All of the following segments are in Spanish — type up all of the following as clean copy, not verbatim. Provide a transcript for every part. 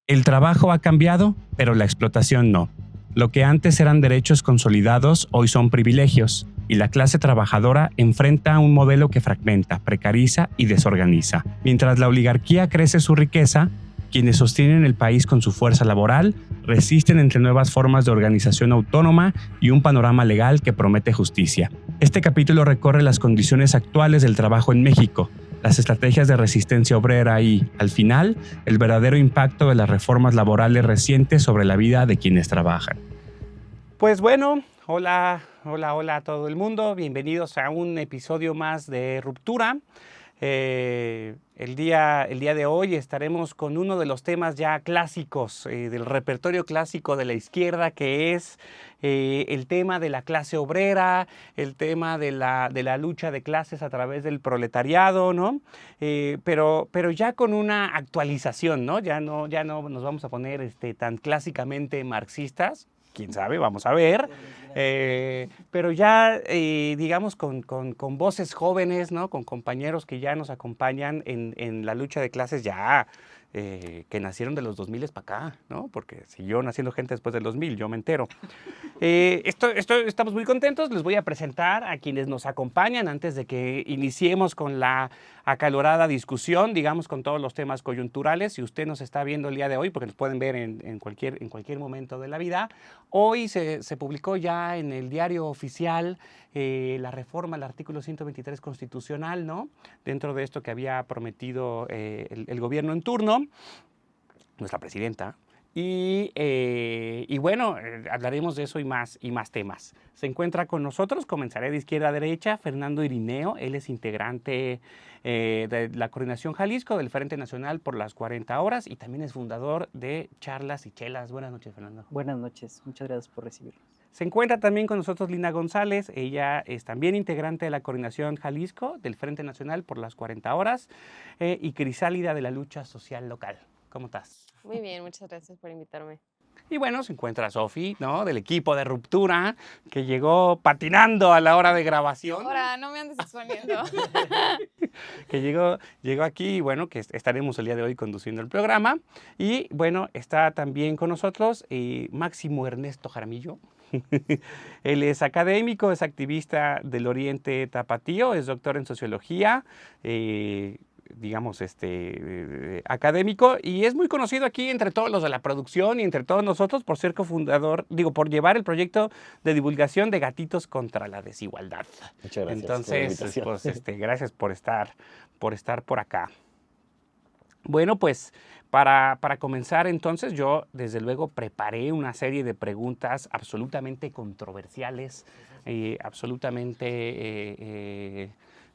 El trabajo ha cambiado, pero la explotación no. Lo que antes eran derechos consolidados, hoy son privilegios, y la clase trabajadora enfrenta un modelo que fragmenta, precariza y desorganiza. Mientras la oligarquía crece su riqueza, quienes sostienen el país con su fuerza laboral resisten entre nuevas formas de organización autónoma y un panorama legal que promete justicia. Este capítulo recorre las condiciones actuales del trabajo en México, las estrategias de resistencia obrera y, al final, el verdadero impacto de las reformas laborales recientes sobre la vida de quienes trabajan. Pues bueno, hola a todo el mundo. Bienvenidos a un episodio más de Ruptura. El día de hoy estaremos con uno de los temas ya clásicos del repertorio clásico de la izquierda, que es el tema de la clase obrera, el tema de la lucha de clases a través del proletariado, ¿no? Pero ya con una actualización, ¿no? Ya no nos vamos a poner tan clásicamente marxistas. Quién sabe, vamos a ver, pero ya, digamos, con voces jóvenes, ¿no? Con compañeros que ya nos acompañan en la lucha de clases ya, que nacieron de los 2000 para acá, ¿no? Porque siguió naciendo gente después del 2000, yo me entero. Estamos muy contentos. Les voy a presentar a quienes nos acompañan antes de que iniciemos con la acalorada discusión, digamos, con todos los temas coyunturales. Si usted nos está viendo el día de hoy, porque nos pueden ver en cualquier momento de la vida, hoy se publicó ya en el diario oficial la reforma al artículo 123 constitucional, ¿no? Dentro de esto que había prometido el gobierno en turno, nuestra presidenta. Y bueno, hablaremos de eso y más temas. Se encuentra con nosotros, comenzaré de izquierda a derecha, Fernando Irineo. Él es integrante de la Coordinación Jalisco del Frente Nacional por las 40 Horas y también es fundador de Charlas y Chelas. Buenas noches, Fernando. Buenas noches, muchas gracias por recibirnos. Se encuentra también con nosotros Lina González. Ella es también integrante de la Coordinación Jalisco del Frente Nacional por las 40 Horas y crisálida de la lucha social local. ¿Cómo estás? Muy bien, muchas gracias por invitarme. Y bueno, se encuentra Sofi, ¿no? Del equipo de Ruptura, que llegó patinando a la hora de grabación. Ahora, no me andes exponiendo. Que llegó aquí y bueno, que estaremos el día de hoy conduciendo el programa. Y bueno, está también con nosotros Máximo Ernesto Jaramillo. Él es académico, es activista del Oriente Tapatío, es doctor en sociología, digamos, académico, y es muy conocido aquí entre todos los de la producción y entre todos nosotros por ser cofundador, por llevar el proyecto de divulgación de Gatitos contra la Desigualdad. Muchas gracias. Entonces, pues, gracias por estar por acá. Bueno, pues para comenzar entonces yo desde luego preparé una serie de preguntas absolutamente controversiales, absolutamente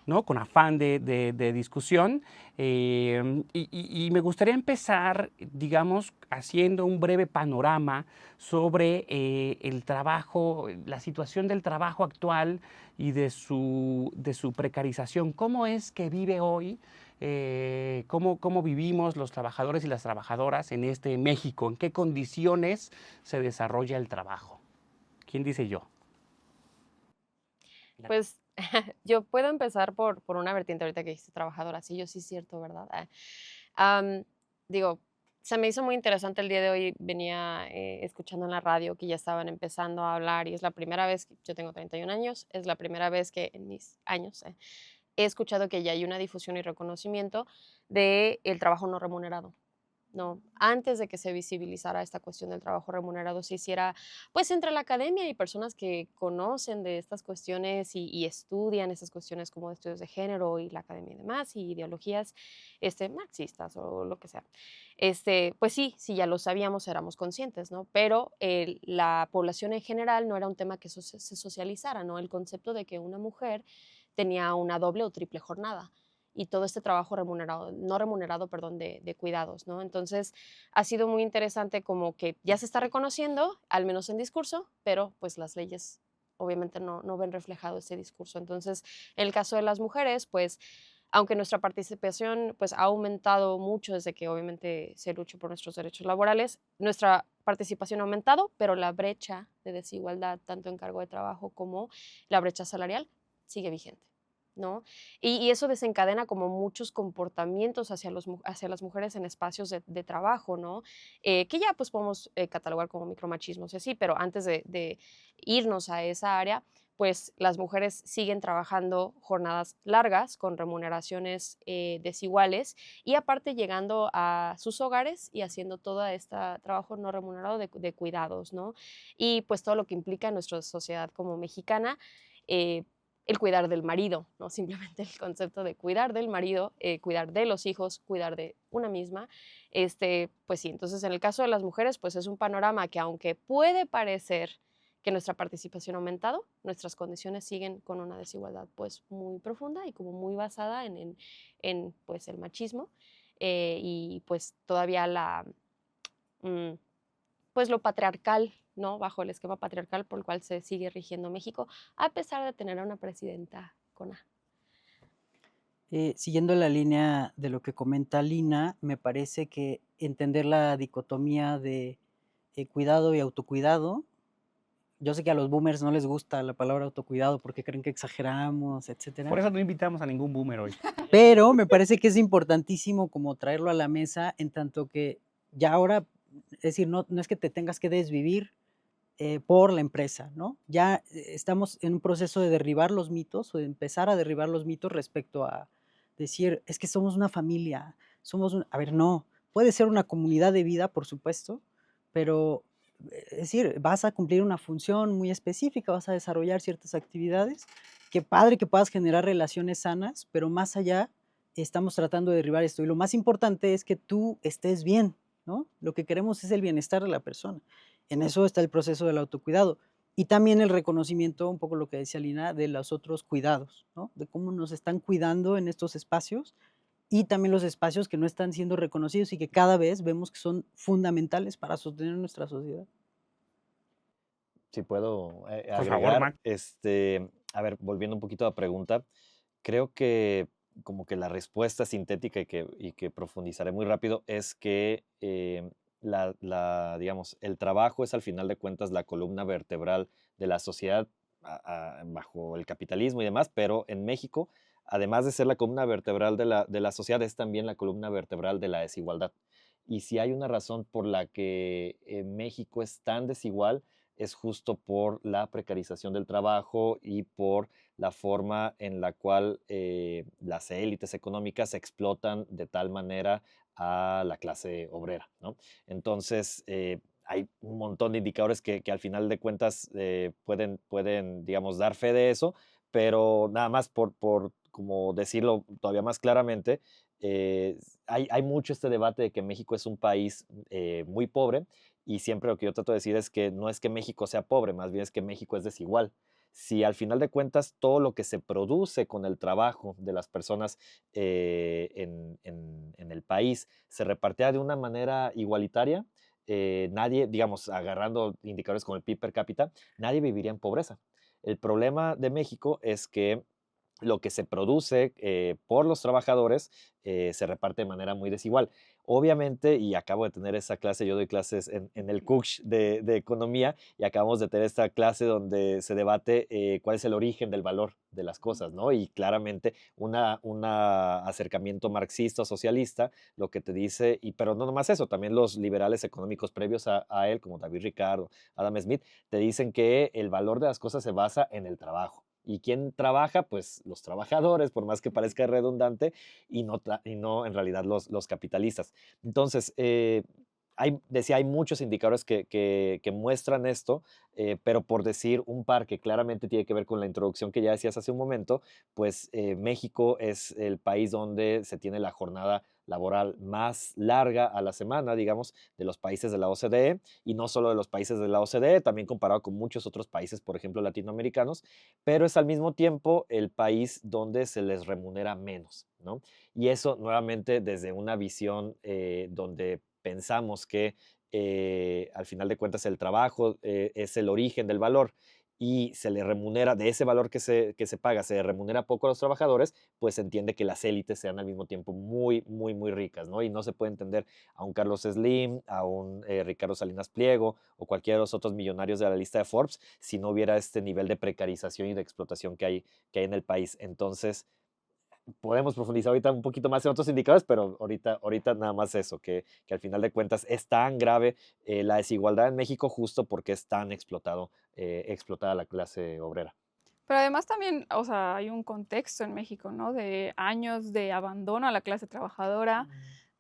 ¿no? Con afán de discusión y me gustaría empezar, digamos, haciendo un breve panorama sobre el trabajo, la situación del trabajo actual y de su precarización. ¿Cómo es que vive hoy? ¿Cómo vivimos los trabajadores y las trabajadoras en este México? ¿En qué condiciones se desarrolla el trabajo? ¿Quién dice yo? Pues yo puedo empezar por una vertiente ahorita que dijiste trabajadora. Sí, yo sí es cierto, ¿verdad? Digo, se me hizo muy interesante el día de hoy. Venía escuchando en la radio que ya estaban empezando a hablar y es la primera vez, yo tengo 31 años, es la primera vez que en mis años he escuchado que ya hay una difusión y reconocimiento del trabajo no remunerado. No, antes de que se visibilizara esta cuestión del trabajo remunerado, se hiciera pues entre la academia y personas que conocen de estas cuestiones y estudian estas cuestiones como de estudios de género y la academia y demás, y ideologías marxistas o lo que sea. Pues sí, ya lo sabíamos, éramos conscientes, ¿no? Pero la población en general no era un tema que se socializara, ¿no? El concepto de que una mujer tenía una doble o triple jornada y todo este trabajo no remunerado, perdón, de cuidados, ¿no? Entonces, ha sido muy interesante como que ya se está reconociendo, al menos en discurso, pero pues las leyes obviamente no ven reflejado ese discurso. Entonces, en el caso de las mujeres, pues, aunque nuestra participación pues ha aumentado mucho desde que obviamente se luchó por nuestros derechos laborales, nuestra participación ha aumentado, pero la brecha de desigualdad, tanto en cargo de trabajo como la brecha salarial, sigue vigente. ¿no? Y eso desencadena como muchos comportamientos hacia las mujeres en espacios de trabajo, ¿no? Que ya pues podemos catalogar como micromachismos y así, pero antes de irnos a esa área, pues las mujeres siguen trabajando jornadas largas con remuneraciones desiguales y aparte llegando a sus hogares y haciendo todo este trabajo no remunerado de cuidados, ¿no? Y pues todo lo que implica en nuestra sociedad como mexicana. eh, el cuidar del marido, ¿no? Simplemente el concepto de cuidar del marido, cuidar de los hijos, cuidar de una misma. Pues sí, entonces en el caso de las mujeres, pues es un panorama que aunque puede parecer que nuestra participación ha aumentado, nuestras condiciones siguen con una desigualdad pues muy profunda y como muy basada en pues el machismo y pues todavía mm, pues lo patriarcal, ¿no? Bajo el esquema patriarcal por el cual se sigue rigiendo México, a pesar de tener a una presidenta con A. Siguiendo la línea de lo que comenta Lina, me parece que entender la dicotomía de cuidado y autocuidado. Yo sé que a los boomers no les gusta la palabra autocuidado porque creen que exageramos, etcétera. Por eso no invitamos a ningún boomer hoy. Pero me parece que es importantísimo como traerlo a la mesa en tanto que ya ahora, es decir, no es que te tengas que desvivir por la empresa, ¿no? Ya estamos en un proceso de derribar los mitos o de empezar a derribar los mitos respecto a decir, es que somos una familia, a ver, no, puede ser una comunidad de vida, por supuesto, pero es decir, vas a cumplir una función muy específica, vas a desarrollar ciertas actividades. Qué padre que puedas generar relaciones sanas, pero más allá estamos tratando de derribar esto. Y lo más importante es que tú estés bien, ¿no? Lo que queremos es el bienestar de la persona. En eso está el proceso del autocuidado. Y también el reconocimiento, un poco lo que decía Lina, de los otros cuidados, ¿no? De cómo nos están cuidando en estos espacios y también los espacios que no están siendo reconocidos y que cada vez vemos que son fundamentales para sostener nuestra sociedad. Si puedo Por favor, agregar, Mac. a ver, volviendo un poquito a la pregunta, creo que como que la respuesta sintética y que profundizaré muy rápido es que digamos, el trabajo es al final de cuentas la columna vertebral de la sociedad bajo el capitalismo y demás, pero en México, además de ser la columna vertebral de la sociedad, es también la columna vertebral de la desigualdad. Y si hay una razón por la que México es tan desigual, es justo por la precarización del trabajo y por la forma en la cual las élites económicas explotan de tal manera a la clase obrera, ¿no? Entonces, hay un montón de indicadores que al final de cuentas pueden, digamos, dar fe de eso, pero nada más por como decirlo todavía más claramente, hay mucho este debate de que México es un país muy pobre y siempre lo que yo trato de decir es que no es que México sea pobre, más bien es que México es desigual. Si al final de cuentas todo lo que se produce con el trabajo de las personas en el país se repartiera de una manera igualitaria, nadie, digamos, agarrando indicadores como el PIB per cápita, nadie viviría en pobreza. El problema de México es que lo que se produce por los trabajadores se reparte de manera muy desigual. Obviamente, y acabo de tener esa clase, yo doy clases en el CUCH de economía y acabamos de tener esta clase donde se debate cuál es el origen del valor de las cosas, ¿no? Y claramente un acercamiento marxista o socialista lo que te dice, pero no nomás eso, también los liberales económicos previos a él, como David Ricardo, Adam Smith, te dicen que el valor de las cosas se basa en el trabajo. ¿Y quién trabaja? Pues los trabajadores, por más que parezca redundante, y no en realidad los capitalistas. Entonces, decía, hay muchos indicadores que muestran esto, pero por decir un par que claramente tiene que ver con la introducción que ya decías hace un momento, pues México es el país donde se tiene la jornada laboral más larga a la semana, digamos, de los países de la OCDE, y no solo de los países de la OCDE, también comparado con muchos otros países, por ejemplo, latinoamericanos, pero es al mismo tiempo el país donde se les remunera menos, ¿no? Y eso nuevamente desde una visión donde pensamos que al final de cuentas el trabajo es el origen del valor y se le remunera, de ese valor que se paga, se le remunera poco a los trabajadores, pues se entiende que las élites sean al mismo tiempo muy, muy, muy ricas, ¿no? Y no se puede entender a un Carlos Slim, a un Ricardo Salinas Pliego o cualquiera de los otros millonarios de la lista de Forbes si no hubiera este nivel de precarización y de explotación que hay en el país. Entonces, podemos profundizar ahorita un poquito más en otros indicadores, pero ahorita nada más eso, que al final de cuentas es tan grave la desigualdad en México justo porque es tan explotada la clase obrera. Pero además también, o sea, hay un contexto en México, ¿no? De años de abandono a la clase trabajadora,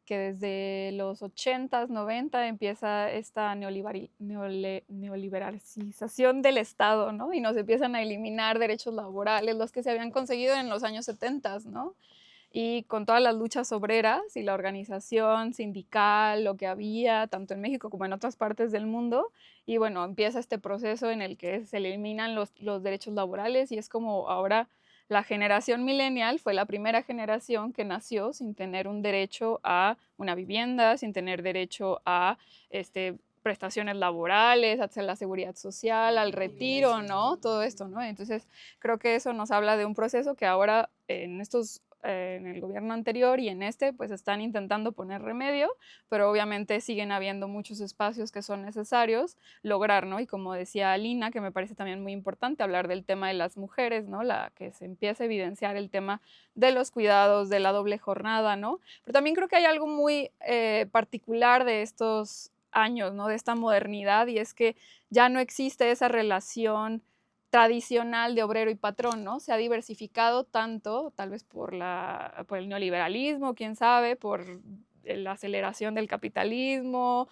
que desde los 80s, 90 empieza esta neoliberalización del Estado, ¿no? Y nos empiezan a eliminar derechos laborales, los que se habían conseguido en los años 70s, ¿no? Y con todas las luchas obreras y la organización sindical, lo que había, tanto en México como en otras partes del mundo, y bueno, empieza este proceso en el que se eliminan los derechos laborales y es como ahora la generación millennial fue la primera generación que nació sin tener un derecho a una vivienda, sin tener derecho a prestaciones laborales, a la seguridad social, al retiro, ¿no? Todo esto, ¿no? Entonces, creo que eso nos habla de un proceso que ahora en el gobierno anterior y en pues están intentando poner remedio, pero obviamente siguen habiendo muchos espacios que son necesarios lograr, ¿no? Y como decía Alina, que me parece también muy importante hablar del tema de las mujeres, ¿no? Que se empieza a evidenciar el tema de los cuidados, de la doble jornada, ¿no? Pero también creo que hay algo muy particular de estos años, ¿no? De esta modernidad, y es que ya no existe esa relación tradicional de obrero y patrón, ¿no? Se ha diversificado tanto, tal vez por el neoliberalismo, quién sabe, por la aceleración del capitalismo,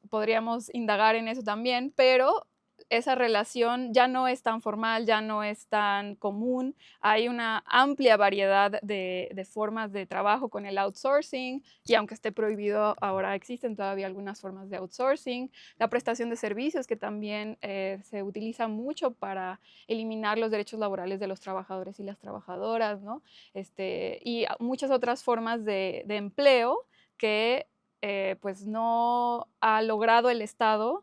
podríamos indagar en eso también, pero esa relación ya no es tan formal, ya no es tan común. Hay una amplia variedad de formas de trabajo con el outsourcing y aunque esté prohibido, ahora existen todavía algunas formas de outsourcing. La prestación de servicios, que también se utiliza mucho para eliminar los derechos laborales de los trabajadores y las trabajadoras, ¿no? Y muchas otras formas de empleo que pues no ha logrado el Estado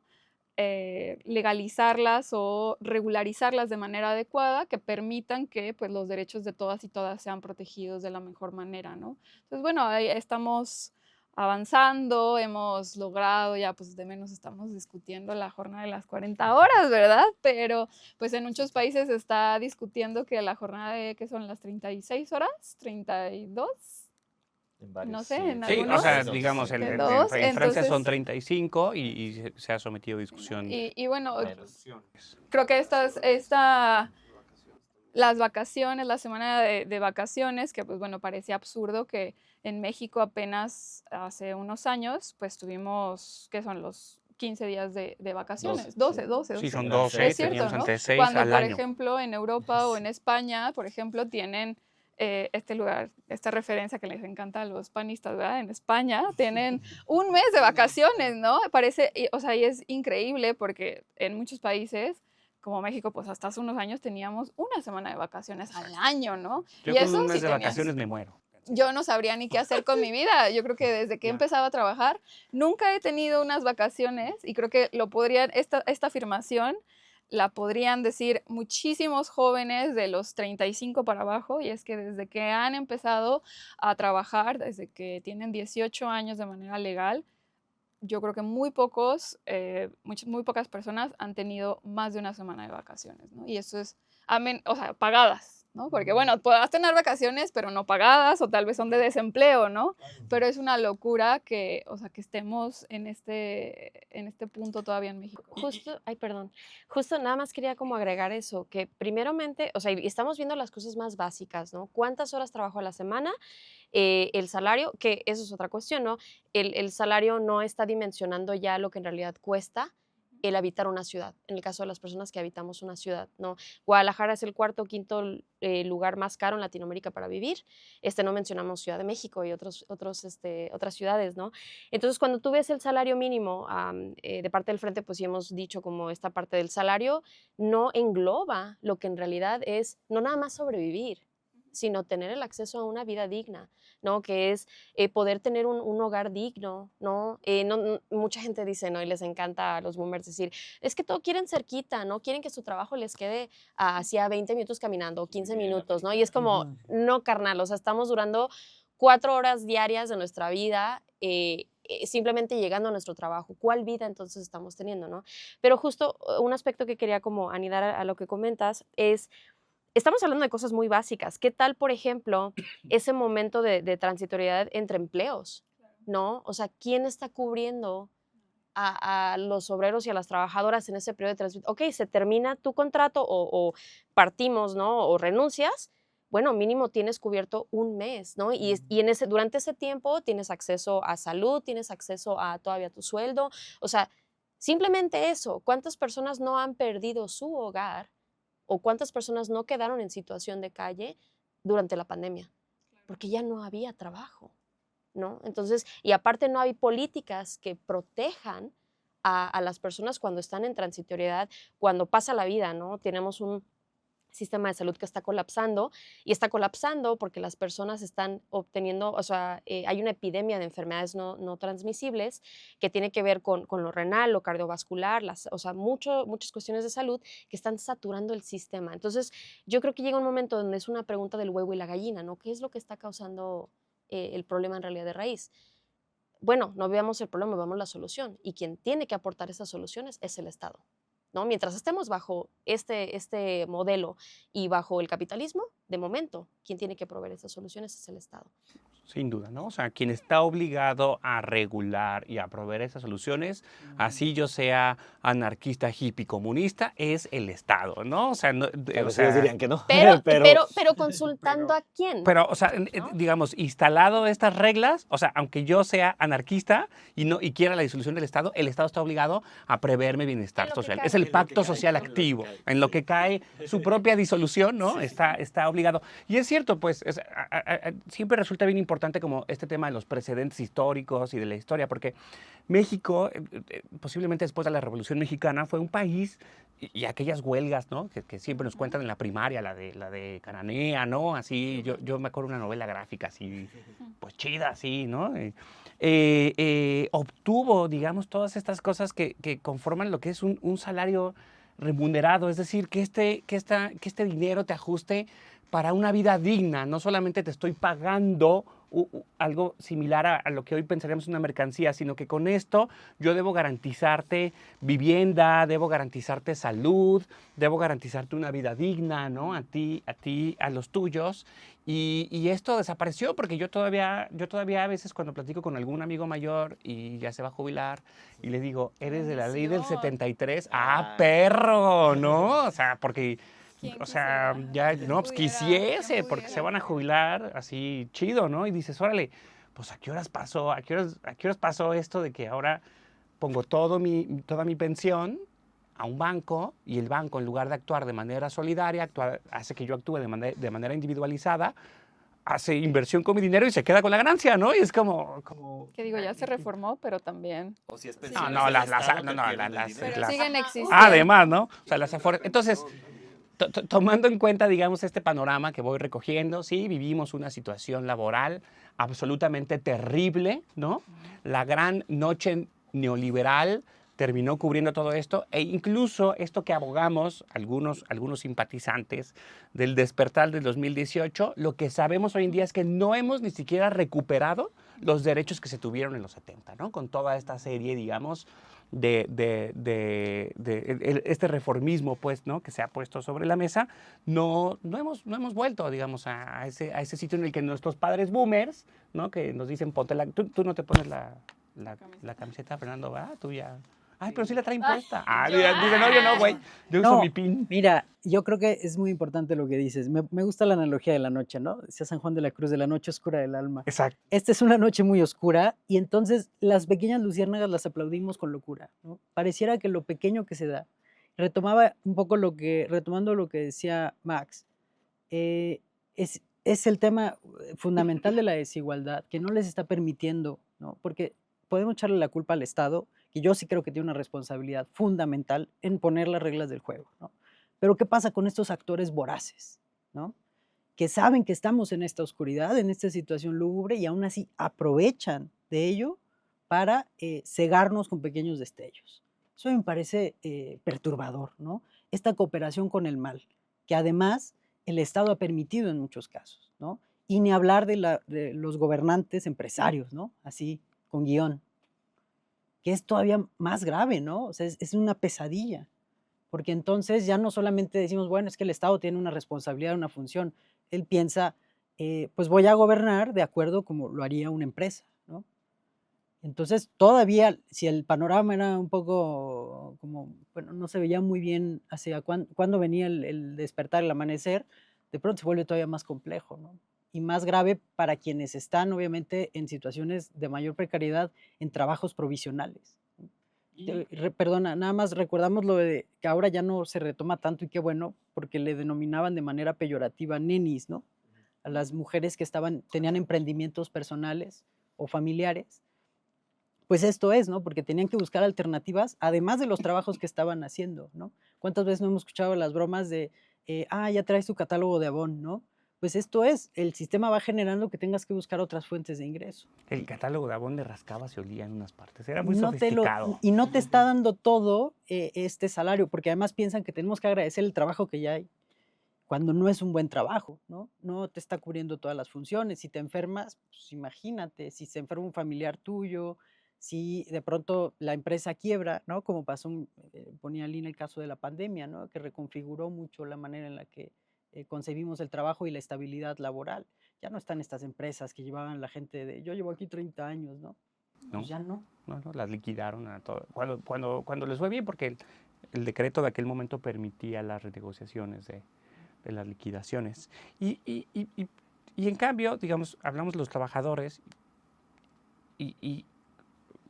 legalizarlas o regularizarlas de manera adecuada que permitan que pues, los derechos de todas y todas sean protegidos de la mejor manera, ¿no? Entonces, bueno, ahí estamos avanzando, hemos logrado, ya pues de menos estamos discutiendo la jornada de las 40 horas, ¿verdad? Pero pues en muchos países se está discutiendo que la jornada de, ¿qué son las 36 horas? 32. No sé, en Sí, o algunos. sea, digamos, En en dos, Francia son entonces, 35 y se ha sometido a discusión. y bueno, Menos. creo que las vacaciones, la semana de vacaciones, que pues bueno, parecía absurdo que en México apenas hace unos años, pues tuvimos, ¿qué son los 15 días de vacaciones? 12. Sí, son Eran 12, Es cierto, teníamos ¿no? entre 6 Cuando, al por año. ejemplo, en Europa o en España, por ejemplo, tienen este lugar, esta referencia que les encanta a los panistas, ¿verdad? En España tienen un mes de vacaciones, ¿no? Parece, o sea, y es increíble porque en muchos países, como México, pues hasta hace unos años teníamos una semana de vacaciones al año, ¿no? Yo Y con eso un mes sí de tenías. vacaciones me muero. Yo no sabría ni qué hacer con mi vida. Yo creo que desde que he empezado a trabajar, nunca he tenido unas vacaciones y creo que esta afirmación la podrían decir muchísimos jóvenes de los 35 para abajo, y es que desde que han empezado a trabajar, desde que tienen 18 años de manera legal, yo creo que muy pocas personas han tenido más de una semana de vacaciones, ¿no? Y eso es, o sea, pagadas, ¿no? Porque, bueno, podrás tener vacaciones, pero no pagadas, o tal vez son de desempleo, ¿no? Pero es una locura que, o sea, que estemos en este punto todavía en México. Justo, ay, perdón, justo nada más quería como agregar eso, que primeramente, o sea, y estamos viendo las cosas más básicas, ¿no? ¿Cuántas horas trabajo a la semana? El salario, que eso es otra cuestión, ¿no? El salario no está dimensionando ya lo que en realidad cuesta el habitar una ciudad, en el caso de las personas que habitamos una ciudad, ¿no? Guadalajara es el cuarto o quinto lugar más caro en Latinoamérica para vivir. No mencionamos Ciudad de México y otras ciudades, ¿no? Entonces, cuando tú ves el salario mínimo de parte del Frente, pues sí hemos dicho como esta parte del salario no engloba lo que en realidad es no nada más sobrevivir, sino tener el acceso a una vida digna, ¿no? Que es poder tener un hogar digno, ¿no? Mucha gente dice, ¿no? Y les encanta a los boomers decir, es que todo quieren cerquita, ¿no? Quieren que su trabajo les quede hacia 20 minutos caminando, 15 minutos, ¿no? Y es como, Ujú. no, carnal, o sea, estamos durando 4 horas diarias de nuestra vida simplemente llegando a nuestro trabajo. ¿Cuál vida entonces estamos teniendo, no? Pero justo un aspecto que quería como anidar a lo que comentas es, estamos hablando de cosas muy básicas. ¿Qué tal, por ejemplo, ese momento de transitoriedad entre empleos, ¿no? O sea, ¿quién está cubriendo a los obreros y a las trabajadoras en ese periodo de transición? Ok, se termina tu contrato o partimos, ¿no? O renuncias. Bueno, mínimo tienes cubierto un mes, ¿no? Y durante ese tiempo tienes acceso a salud, tienes acceso a todavía tu sueldo. O sea, simplemente eso. ¿Cuántas personas no han perdido su hogar o cuántas personas no quedaron en situación de calle durante la pandemia? Porque ya no había trabajo, ¿no? Entonces, y aparte no hay políticas que protejan a las personas cuando están en transitoriedad, cuando pasa la vida, ¿no? Tenemos un sistema de salud que está colapsando y está colapsando porque las personas están obteniendo, o sea, hay una epidemia de enfermedades no transmisibles que tiene que ver con lo renal, lo cardiovascular, o sea, muchas cuestiones de salud que están saturando el sistema. Entonces, yo creo que llega un momento donde es una pregunta del huevo y la gallina, ¿no? ¿Qué es lo que está causando el problema en realidad de raíz? Bueno, no veamos el problema, veamos la solución. Y quien tiene que aportar esas soluciones es el Estado, ¿no? Mientras estemos bajo este modelo y bajo el capitalismo, de momento, quien tiene que proveer esas soluciones es el Estado. Sin duda, ¿no? O sea, quien está obligado a regular y a proveer esas soluciones, así yo sea anarquista, hippie, comunista, es el Estado, ¿no? O sea, Tal vez ellos dirían que no. Pero consultando a quién. Pero, o sea, ¿no? digamos, instalado estas reglas, o sea, aunque yo sea anarquista y quiera la disolución del Estado, el Estado está obligado a prever mi bienestar social. Es el pacto social activo. En lo que cae su propia disolución, ¿no? Está obligado. Y es cierto, pues, siempre resulta bien importante como este tema de los precedentes históricos y de la historia, porque México, posiblemente después de la Revolución Mexicana, fue un país y aquellas huelgas, ¿no? Que siempre nos cuentan en la primaria, la de Cananea, ¿no? Así, yo me acuerdo de una novela gráfica así, pues chida, así, ¿no? Obtuvo, digamos, todas estas cosas que conforman lo que es un salario remunerado, es decir, que este dinero te ajuste para una vida digna, no solamente te estoy pagando algo similar a lo que hoy pensaríamos una mercancía, sino que con esto yo debo garantizarte vivienda, debo garantizarte salud, debo garantizarte una vida digna, ¿no? A ti, a los tuyos. Y esto desapareció porque yo todavía a veces cuando platico con algún amigo mayor y ya se va a jubilar y le digo, ¿eres de la ley del 73? ¡Ah, perro! ¿No? O sea, porque... O sea, ya, no, pues quisiese, porque se van a jubilar así chido, ¿no? Y dices, órale, pues ¿a qué horas pasó? ¿A qué horas pasó esto de que ahora pongo toda mi pensión a un banco y el banco, en lugar de actuar de manera solidaria, hace que yo actúe de manera individualizada, hace inversión con mi dinero y se queda con la ganancia, ¿no? Y es como... Que digo, ya se reformó, pero también O si es Sí. pensiones No, del las- Estado no, que no, pierden las- el dinero. pero siguen existiendo. Además, ¿no? O sea, entonces, tomando en cuenta, digamos, este panorama que voy recogiendo, sí, vivimos una situación laboral absolutamente terrible, ¿no? La gran noche neoliberal terminó cubriendo todo esto e incluso esto que abogamos algunos simpatizantes del despertar del 2018, lo que sabemos hoy en día es que no hemos ni siquiera recuperado los derechos que se tuvieron en los 70, ¿no? Con toda esta serie, digamos, este reformismo, pues, ¿no? Que se ha puesto sobre la mesa, no hemos vuelto, digamos, a ese sitio en el que nuestros padres boomers, ¿no? Que nos dicen, ponte tú no te pones la camiseta, Fernando, va, tú ya... Ay, pero sí la traen puesta. Dice, no, yo no, güey. Yo uso No, mi pin. mira, yo creo que es muy importante lo que dices. Me gusta la analogía de la noche, ¿no? Decía San Juan de la Cruz, de la noche oscura del alma. Exacto. Esta es una noche muy oscura y entonces las pequeñas luciérnagas las aplaudimos con locura, ¿no? Pareciera que lo pequeño que se da. Retomando lo que decía Max, es el tema fundamental de la desigualdad, que no les está permitiendo, ¿no? Porque podemos echarle la culpa al Estado, que yo sí creo que tiene una responsabilidad fundamental en poner las reglas del juego, ¿no? Pero ¿qué pasa con estos actores voraces, ¿no? que saben que estamos en esta oscuridad, en esta situación lúgubre, y aún así aprovechan de ello para cegarnos con pequeños destellos. Eso me parece perturbador, ¿no? Esta cooperación con el mal, que además el Estado ha permitido en muchos casos, ¿no? Y ni hablar de los gobernantes empresarios, ¿no? Así, con guión, que es todavía más grave, ¿no? O sea, es una pesadilla, porque entonces ya no solamente decimos, bueno, es que el Estado tiene una responsabilidad, una función. Él piensa, pues voy a gobernar de acuerdo como lo haría una empresa, ¿no? Entonces, todavía, si el panorama era un poco como, bueno, no se veía muy bien hacia cuándo venía el despertar, el amanecer, de pronto se vuelve todavía más complejo, ¿no? Y más grave para quienes están, obviamente, en situaciones de mayor precariedad, en trabajos provisionales. ¿No? Perdona, nada más recordamos lo de que ahora ya no se retoma tanto y qué bueno, porque le denominaban de manera peyorativa nenis, ¿no? A las mujeres que tenían emprendimientos personales o familiares. Pues esto es, ¿no? Porque tenían que buscar alternativas, además de los trabajos que estaban haciendo, ¿no? ¿Cuántas veces no hemos escuchado las bromas de, ya traes tu catálogo de Avon, ¿no? Pues esto es, el sistema va generando que tengas que buscar otras fuentes de ingreso. El catálogo de Avon le rascaba, se olía en unas partes. Era muy No sofisticado. y no te está dando todo este salario, porque además piensan que tenemos que agradecer el trabajo que ya hay, cuando no es un buen trabajo, ¿no? No te está cubriendo todas las funciones. Si te enfermas, pues imagínate, si se enferma un familiar tuyo, si de pronto la empresa quiebra, ¿no? Como pasó, ponía Lina el caso de la pandemia, ¿no? Que reconfiguró mucho la manera en la que concebimos el trabajo y la estabilidad laboral. Ya no están estas empresas que llevaban la gente de, yo llevo aquí 30 años, ¿no? ¿No? Pues ya no. No, las liquidaron a todo. Cuando les fue bien, porque el decreto de aquel momento permitía las renegociaciones de las liquidaciones. Y en cambio, digamos, hablamos de los trabajadores y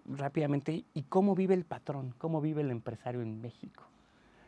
rápidamente, ¿y cómo vive el patrón? ¿Cómo vive el empresario en México?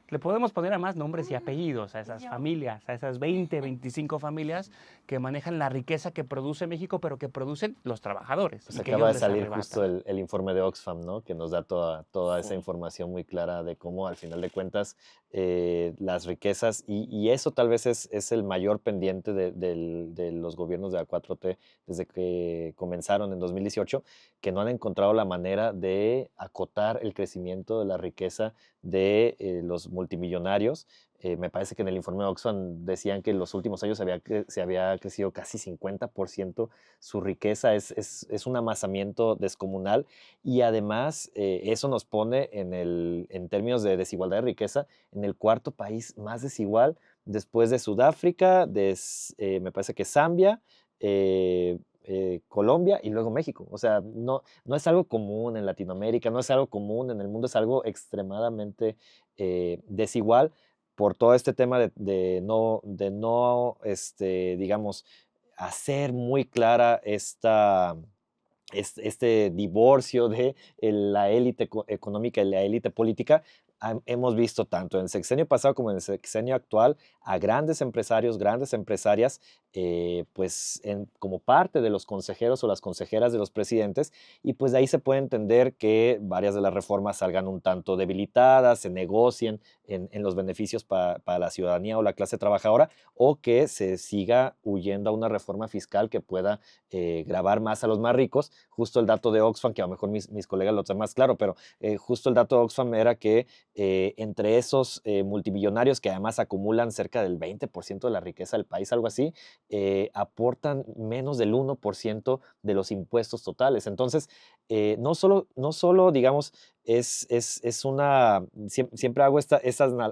Le podemos poner a más nombres y apellidos a esas familias, a esas 20, 25 familias que manejan la riqueza que produce México, pero que producen los trabajadores. Pues y que acaba de ellos les salir arrebatan. justo el informe de Oxfam, ¿no? Que nos da toda esa información muy clara de cómo, al final de cuentas, las riquezas, y eso tal vez es el mayor pendiente de los gobiernos de la 4T desde que comenzaron en 2018, que no han encontrado la manera de acotar el crecimiento de la riqueza de los multimillonarios. Me parece que en el informe de Oxfam decían que en los últimos años se había crecido casi 50% su riqueza, es un amasamiento descomunal, y además eso nos pone en términos de desigualdad de riqueza en el cuarto país más desigual después de Sudáfrica, me parece que Zambia, Colombia y luego México. O sea, no es algo común en Latinoamérica, no es algo común en el mundo, es algo extremadamente desigual por todo este tema de no, digamos, hacer muy clara este divorcio de la élite económica y la élite política. Hemos visto tanto en el sexenio pasado como en el sexenio actual a grandes empresarios, grandes empresarias, pues como parte de los consejeros o las consejeras de los presidentes, y pues de ahí se puede entender que varias de las reformas salgan un tanto debilitadas, se negocien en los beneficios para la ciudadanía o la clase trabajadora, o que se siga huyendo a una reforma fiscal que pueda gravar más a los más ricos. Justo el dato de Oxfam, que a lo mejor mis colegas lo traen más claro, pero justo el dato de Oxfam era que entre esos multimillonarios, que además acumulan cerca del 20% de la riqueza del país, algo así, aportan menos del 1% de los impuestos totales. Entonces, no solo, digamos, siempre hago esta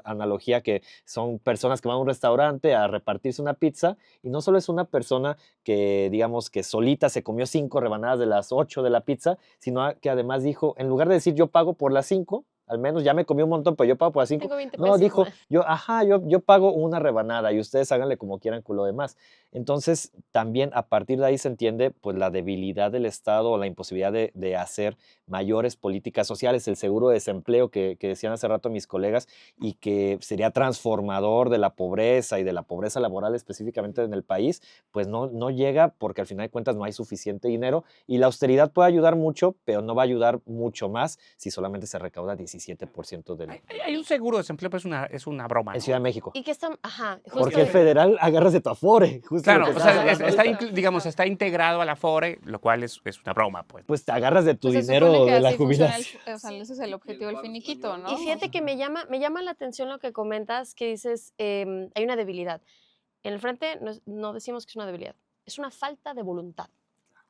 analogía, que son personas que van a un restaurante a repartirse una pizza, y no solo es una persona que, digamos, que solita se comió 5 rebanadas de las 8 de la pizza, sino que además dijo, en lugar de decir yo pago por las 5, al menos ya me comí un montón, pero yo pago por las 5. Tengo 20 No, pesos. dijo, yo pago una rebanada y ustedes háganle como quieran con lo demás. Entonces, también a partir de ahí se entiende pues la debilidad del Estado, o la imposibilidad de hacer mayores políticas sociales, el seguro de desempleo que decían hace rato mis colegas, y que sería transformador de la pobreza y de la pobreza laboral específicamente en el país, pues no llega, porque al final de cuentas no hay suficiente dinero, y la austeridad puede ayudar mucho, pero no va a ayudar mucho más si solamente se recauda 17 27% del... Hay un seguro de desempleo, pero es una broma, En ¿no? Ciudad de México. Y que están, ajá, Porque el justo, federal agarras de tu Afore. Justo Claro, lo que o sea, estabas hablando ahorita. digamos, está integrado a la Afore, lo cual es una broma, pues. Pues te agarras de tu Pues se supone dinero que de la así funciona jubilación. o sea, ese es el objetivo del finiquito, ¿no? y fíjate que me llama la atención lo que comentas, que dices, hay una debilidad. En el frente no decimos que es una debilidad, es una falta de voluntad.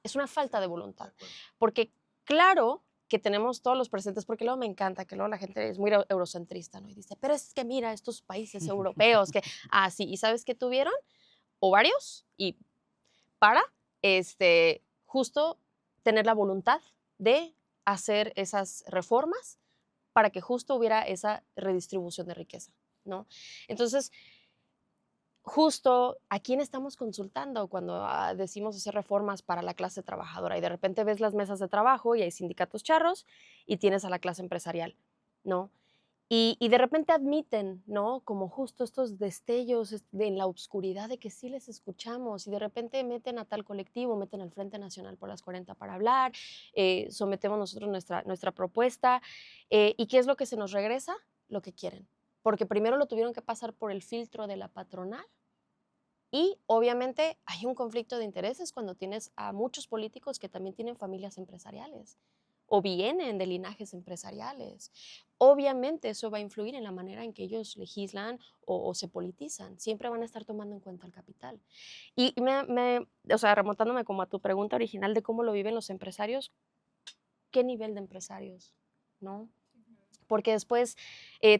Es una falta de voluntad. Porque claro que tenemos todos los presentes, porque luego me encanta que luego la gente es muy eurocentrista, ¿no? Y dice, pero es que mira, estos países europeos que así, ¿y sabes qué tuvieron? Ovarios y para justo tener la voluntad de hacer esas reformas para que justo hubiera esa redistribución de riqueza, ¿no? Entonces, justo a quién estamos consultando cuando decimos hacer reformas para la clase trabajadora y de repente ves las mesas de trabajo y hay sindicatos charros y tienes a la clase empresarial, ¿no? Y de repente admiten, ¿no? Como justo estos destellos en la oscuridad de que sí les escuchamos y de repente meten a tal colectivo, meten al Frente Nacional por las 40 para hablar, sometemos nosotros nuestra propuesta y ¿qué es lo que se nos regresa? Lo que quieren. Porque primero lo tuvieron que pasar por el filtro de la patronal y obviamente hay un conflicto de intereses cuando tienes a muchos políticos que también tienen familias empresariales o vienen de linajes empresariales. Obviamente eso va a influir en la manera en que ellos legislan o se politizan. Siempre van a estar tomando en cuenta el capital. Y o sea, remontándome como a tu pregunta original de cómo lo viven los empresarios, ¿qué nivel de empresarios? ¿No? Porque después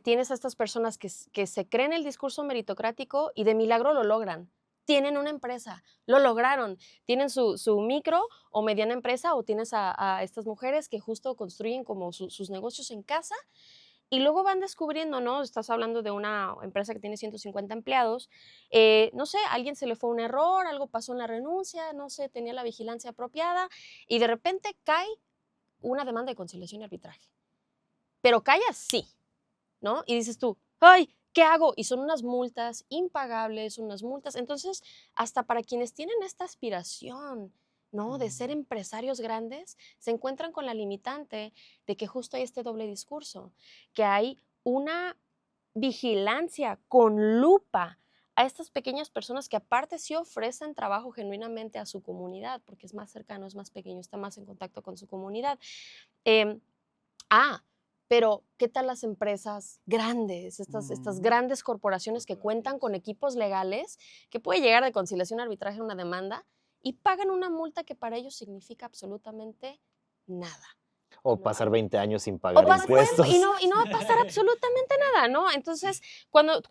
tienes a estas personas que se creen el discurso meritocrático y de milagro lo logran. Tienen una empresa, lo lograron, tienen su micro o mediana empresa o tienes a estas mujeres que justo construyen como sus negocios en casa y luego van descubriendo, ¿no? Estás hablando de una empresa que tiene 150 empleados, no sé, a alguien se le fue un error, algo pasó en la renuncia, no sé, tenía la vigilancia apropiada y de repente cae una demanda de conciliación y arbitraje. Pero cae así, ¿no? Y dices tú, ¡ay! ¿Qué hago? Y son unas multas impagables, unas multas. Entonces, hasta para quienes tienen esta aspiración, ¿no? De ser empresarios grandes, se encuentran con la limitante de que justo hay este doble discurso, que hay una vigilancia con lupa a estas pequeñas personas que aparte sí ofrecen trabajo genuinamente a su comunidad, porque es más cercano, es más pequeño, está más en contacto con su comunidad. Eh, Pero, ¿qué tal las empresas grandes, estas grandes corporaciones que cuentan con equipos legales, que puede llegar de conciliación, arbitraje, una demanda, y pagan una multa que para ellos significa absolutamente nada? O ¿no? pasar 20 años sin pagar Pueden, impuestos. y no va a pasar absolutamente nada, ¿no? Entonces, cuando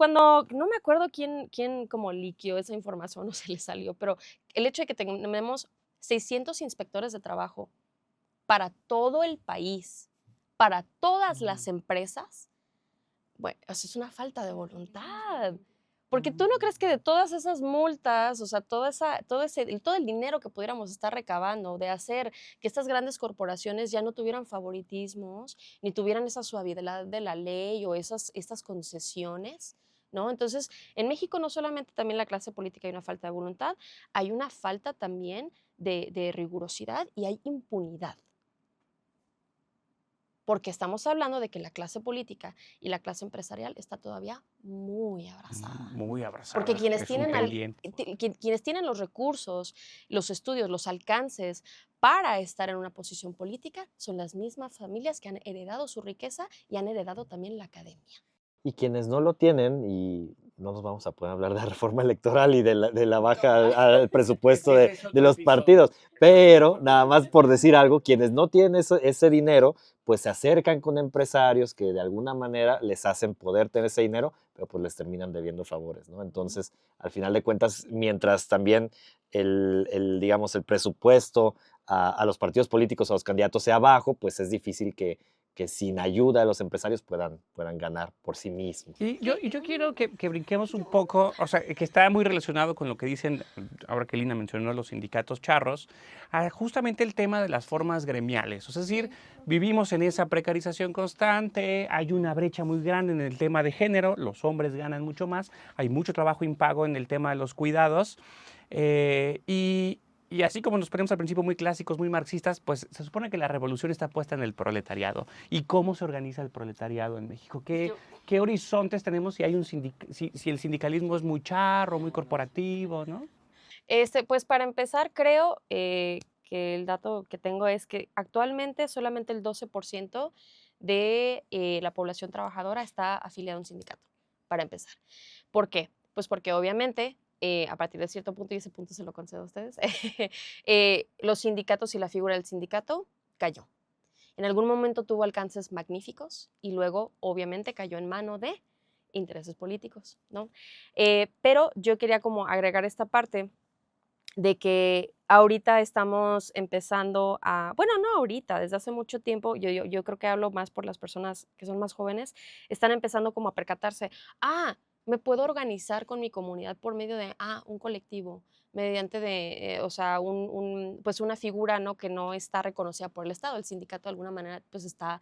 no me acuerdo quién como liquió esa información o se le salió, pero el hecho de que tenemos 600 inspectores de trabajo para todo el país, para todas las empresas, bueno, eso es una falta de voluntad. Porque tú no crees que de todas esas multas, o sea, todo el dinero que pudiéramos estar recabando de hacer que estas grandes corporaciones ya no tuvieran favoritismos, ni tuvieran esa suavidad de la ley o estas concesiones, ¿no? Entonces, en México no solamente también la clase política hay una falta de voluntad, hay una falta también de rigurosidad y hay impunidad. Porque estamos hablando de que la clase política y la clase empresarial está todavía muy abrazada. Muy abrazada. Porque quienes es un tienen, pendiente. quienes tienen los recursos, los estudios, los alcances para estar en una posición política son las mismas familias que han heredado su riqueza y han heredado también la academia. Y quienes no lo tienen, y no nos vamos a poder hablar de reforma electoral y de la baja al presupuesto de los partidos, pero nada más por decir algo, quienes no tienen ese dinero, pues se acercan con empresarios que de alguna manera les hacen poder tener ese dinero, pero pues les terminan debiendo favores, ¿no? Entonces, al final de cuentas, mientras también digamos, el presupuesto a los partidos políticos, a los candidatos sea bajo, pues es difícil que sin ayuda de los empresarios puedan ganar por sí mismos. Y yo quiero que brinquemos un poco, o sea, que está muy relacionado con lo que dicen, ahora que Lina mencionó los sindicatos charros, justamente el tema de las formas gremiales. Es decir, vivimos en esa precarización constante, hay una brecha muy grande en el tema de género, los hombres ganan mucho más, hay mucho trabajo impago en el tema de los cuidados, y Y así como nos ponemos al principio muy clásicos, muy marxistas, pues se supone que la revolución está puesta en el proletariado. ¿Y cómo se organiza el proletariado en México? Yo- ¿Qué horizontes tenemos si, hay un si el sindicalismo es muy charro, muy corporativo, ¿no? Pues para empezar, creo que el dato que tengo es que actualmente solamente el 12% de la población trabajadora está afiliada a un sindicato, para empezar. ¿Por qué? Pues porque obviamente, a partir de cierto punto, y ese punto se lo concedo a ustedes, los sindicatos y la figura del sindicato cayó. En algún momento tuvo alcances magníficos y luego obviamente cayó en mano de intereses políticos, ¿no? Pero yo quería como agregar esta parte de que ahorita estamos empezando a, bueno, no ahorita, desde hace mucho tiempo, yo creo que hablo más por las personas que son más jóvenes, están empezando como a percatarse, me puedo organizar con mi comunidad por medio de, un colectivo, mediante de, o sea, pues una figura, ¿no? Que no está reconocida por el Estado. El sindicato de alguna manera pues está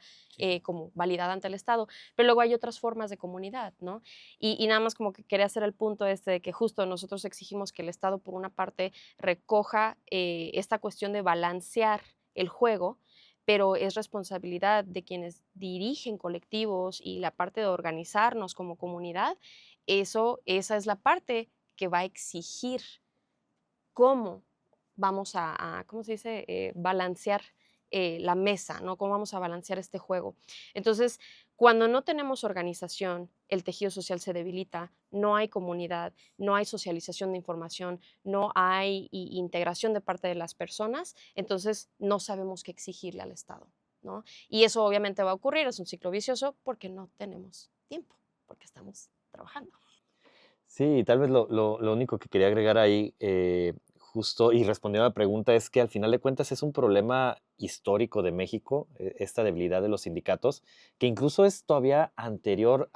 como validada ante el Estado, pero luego hay otras formas de comunidad, ¿no? Y nada más como que quería hacer el punto de que justo nosotros exigimos que el Estado, por una parte, recoja esta cuestión de balancear el juego, pero es responsabilidad de quienes dirigen colectivos y la parte de organizarnos como comunidad. Esa es la parte que va a exigir cómo vamos ¿cómo se dice? Balancear la mesa, ¿no? Cómo vamos a balancear este juego. Entonces, cuando no tenemos organización, el tejido social se debilita, no hay comunidad, no hay socialización de información, no hay integración de parte de las personas, entonces no sabemos qué exigirle al Estado, ¿no? Y eso obviamente va a ocurrir, es un ciclo vicioso porque no tenemos tiempo, porque estamos trabajando. Sí, tal vez lo único que quería agregar ahí, justo y respondiendo a la pregunta, es que al final de cuentas es un problema histórico de México, esta debilidad de los sindicatos, que incluso es todavía anterior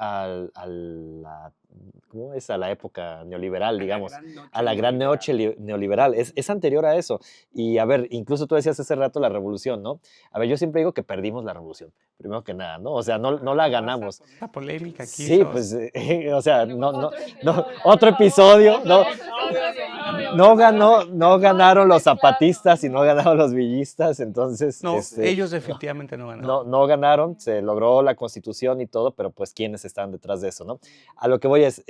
¿cómo es? A la época neoliberal, digamos, a la gran noche neoliberal, es anterior a eso. Y a ver, incluso tú decías hace rato la revolución, ¿no? A ver, yo siempre digo que perdimos la revolución, primero que nada, ¿no? O sea, no la ganamos. Esa polémica aquí, Sí, pues, o sea, no, otro episodio, no ganaron los zapatistas y no ganaron los villistas, entonces, No, ellos definitivamente no ganaron. no ganaron, se logró la Constitución y todo, pero pues quiénes están detrás de eso, ¿no? A lo que voy es,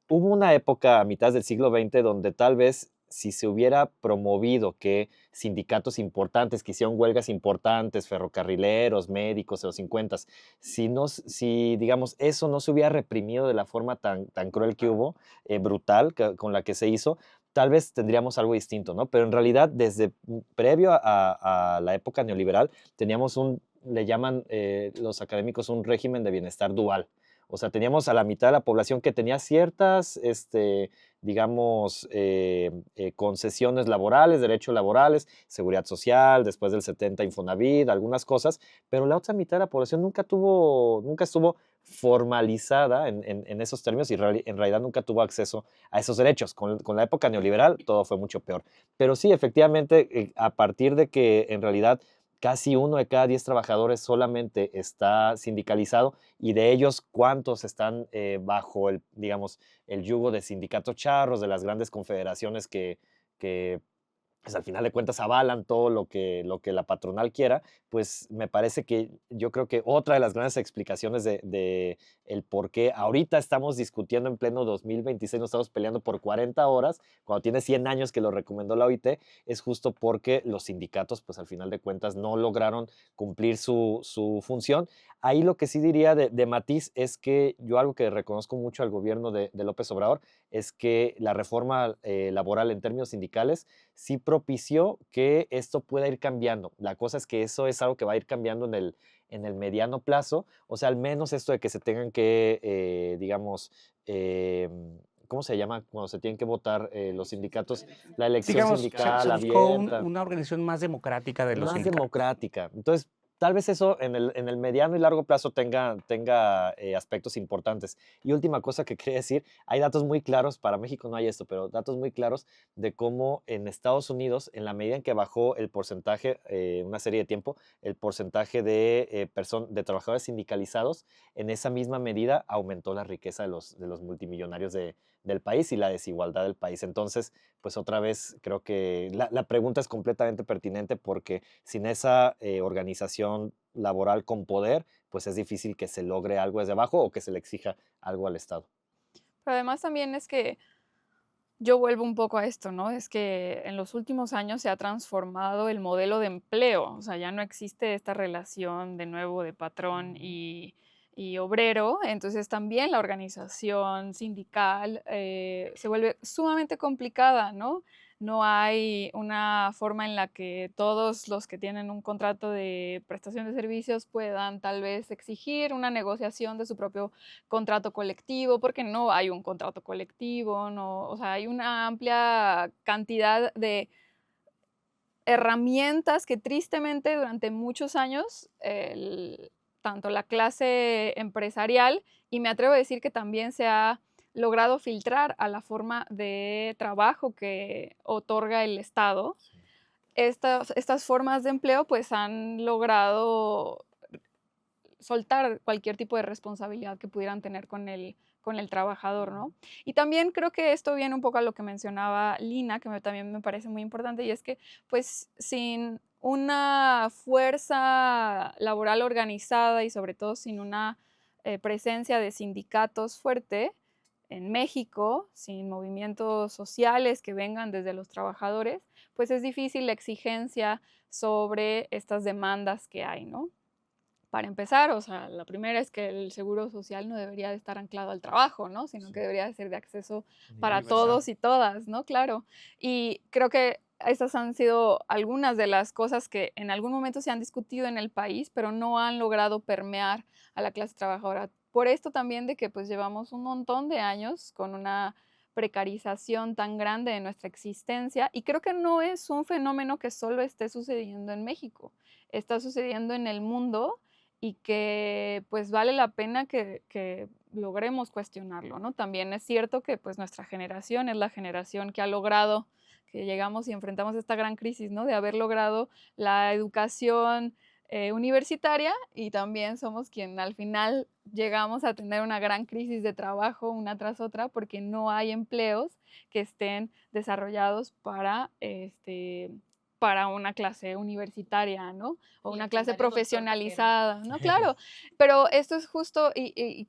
hubo una época a mitad del siglo XX donde tal vez si se hubiera promovido que sindicatos importantes, que hicieron huelgas importantes, ferrocarrileros, médicos en los 50, si digamos, eso no se hubiera reprimido de la forma tan cruel que hubo, brutal, con la que se hizo, tal vez tendríamos algo distinto, ¿no? Pero en realidad, desde previo a la época neoliberal, teníamos le llaman los académicos un régimen de bienestar dual. O sea, teníamos a la mitad de la población que tenía ciertas, digamos, concesiones laborales, derechos laborales, seguridad social, después del 70 Infonavit, algunas cosas, pero la otra mitad de la población nunca estuvo formalizada en esos términos y en realidad nunca tuvo acceso a esos derechos. Con la época neoliberal todo fue mucho peor. Pero sí, efectivamente, a partir de que en realidad casi 1 de cada 10 trabajadores solamente está sindicalizado y de ellos cuántos están bajo digamos, el yugo de sindicatos charros, de las grandes confederaciones que pues al final de cuentas avalan todo lo que la patronal quiera, pues me parece que yo creo que otra de las grandes explicaciones de el por qué ahorita estamos discutiendo en pleno 2026, nos estamos peleando por 40 horas, cuando tiene 100 años que lo recomendó la OIT, es justo porque los sindicatos, pues al final de cuentas, no lograron cumplir su función. Ahí lo que sí diría de matiz es que yo algo que reconozco mucho al gobierno de López Obrador es que la reforma laboral en términos sindicales sí propició que esto pueda ir cambiando. La cosa es que eso es algo que va a ir cambiando en el mediano plazo, o sea, al menos esto de que se tengan que, digamos, ¿cómo se llama? Cuando se tienen que votar los sindicatos, la elección Digamos, sindical se buscó abierta. una organización más democrática de los Más sindicatos. democrática. Entonces, tal vez eso en el mediano y largo plazo tenga aspectos importantes. Y última cosa que quería decir, hay datos muy claros, para México no hay esto, pero datos muy claros de cómo en Estados Unidos, en la medida en que bajó el porcentaje, una serie de tiempo, el porcentaje de trabajadores sindicalizados, en esa misma medida aumentó la riqueza de los multimillonarios de del país y la desigualdad del país. Entonces, pues otra vez creo que la pregunta es completamente pertinente porque sin esa organización laboral con poder, pues es difícil que se logre algo desde abajo o que se le exija algo al Estado. Pero además también es que yo vuelvo un poco a esto, ¿no? Es que en los últimos años se ha transformado el modelo de empleo, o sea, ya no existe esta relación de nuevo de patrón y obrero, entonces también la organización sindical se vuelve sumamente complicada, ¿no? No hay una forma en la que todos los que tienen un contrato de prestación de servicios puedan tal vez exigir una negociación de su propio contrato colectivo, porque no hay un contrato colectivo, no, o sea, hay una amplia cantidad de herramientas que tristemente durante muchos años tanto la clase empresarial y me atrevo a decir que también se ha logrado filtrar a la forma de trabajo que otorga el Estado. Estas formas de empleo pues han logrado soltar cualquier tipo de responsabilidad que pudieran tener con el trabajador, ¿no? Y también creo que esto viene un poco a lo que mencionaba Lina, que también me parece muy importante, y es que pues sin una fuerza laboral organizada y sobre todo sin una presencia de sindicatos fuerte en México, sin movimientos sociales que vengan desde los trabajadores, pues es difícil la exigencia sobre estas demandas que hay, ¿no? Para empezar, o sea, la primera es que el seguro social no debería de estar anclado al trabajo, ¿no? Sino que debería de ser de acceso para Universal. todos y todas, ¿no? Claro. Y creo que estas han sido algunas de las cosas que en algún momento se han discutido en el país, pero no han logrado permear a la clase trabajadora. Por esto también de que pues llevamos un montón de años con una precarización tan grande de nuestra existencia y creo que no es un fenómeno que solo esté sucediendo en México, está sucediendo en el mundo y que pues vale la pena que logremos cuestionarlo, ¿no? También es cierto que pues nuestra generación es la generación que ha logrado, que llegamos y enfrentamos esta gran crisis, ¿no? De haber logrado la educación universitaria y también somos quien al final llegamos a tener una gran crisis de trabajo una tras otra porque no hay empleos que estén desarrollados para una clase universitaria, ¿no? O Y una el clase comentario doctor profesionalizada, ¿no? Claro, pero esto es justo, y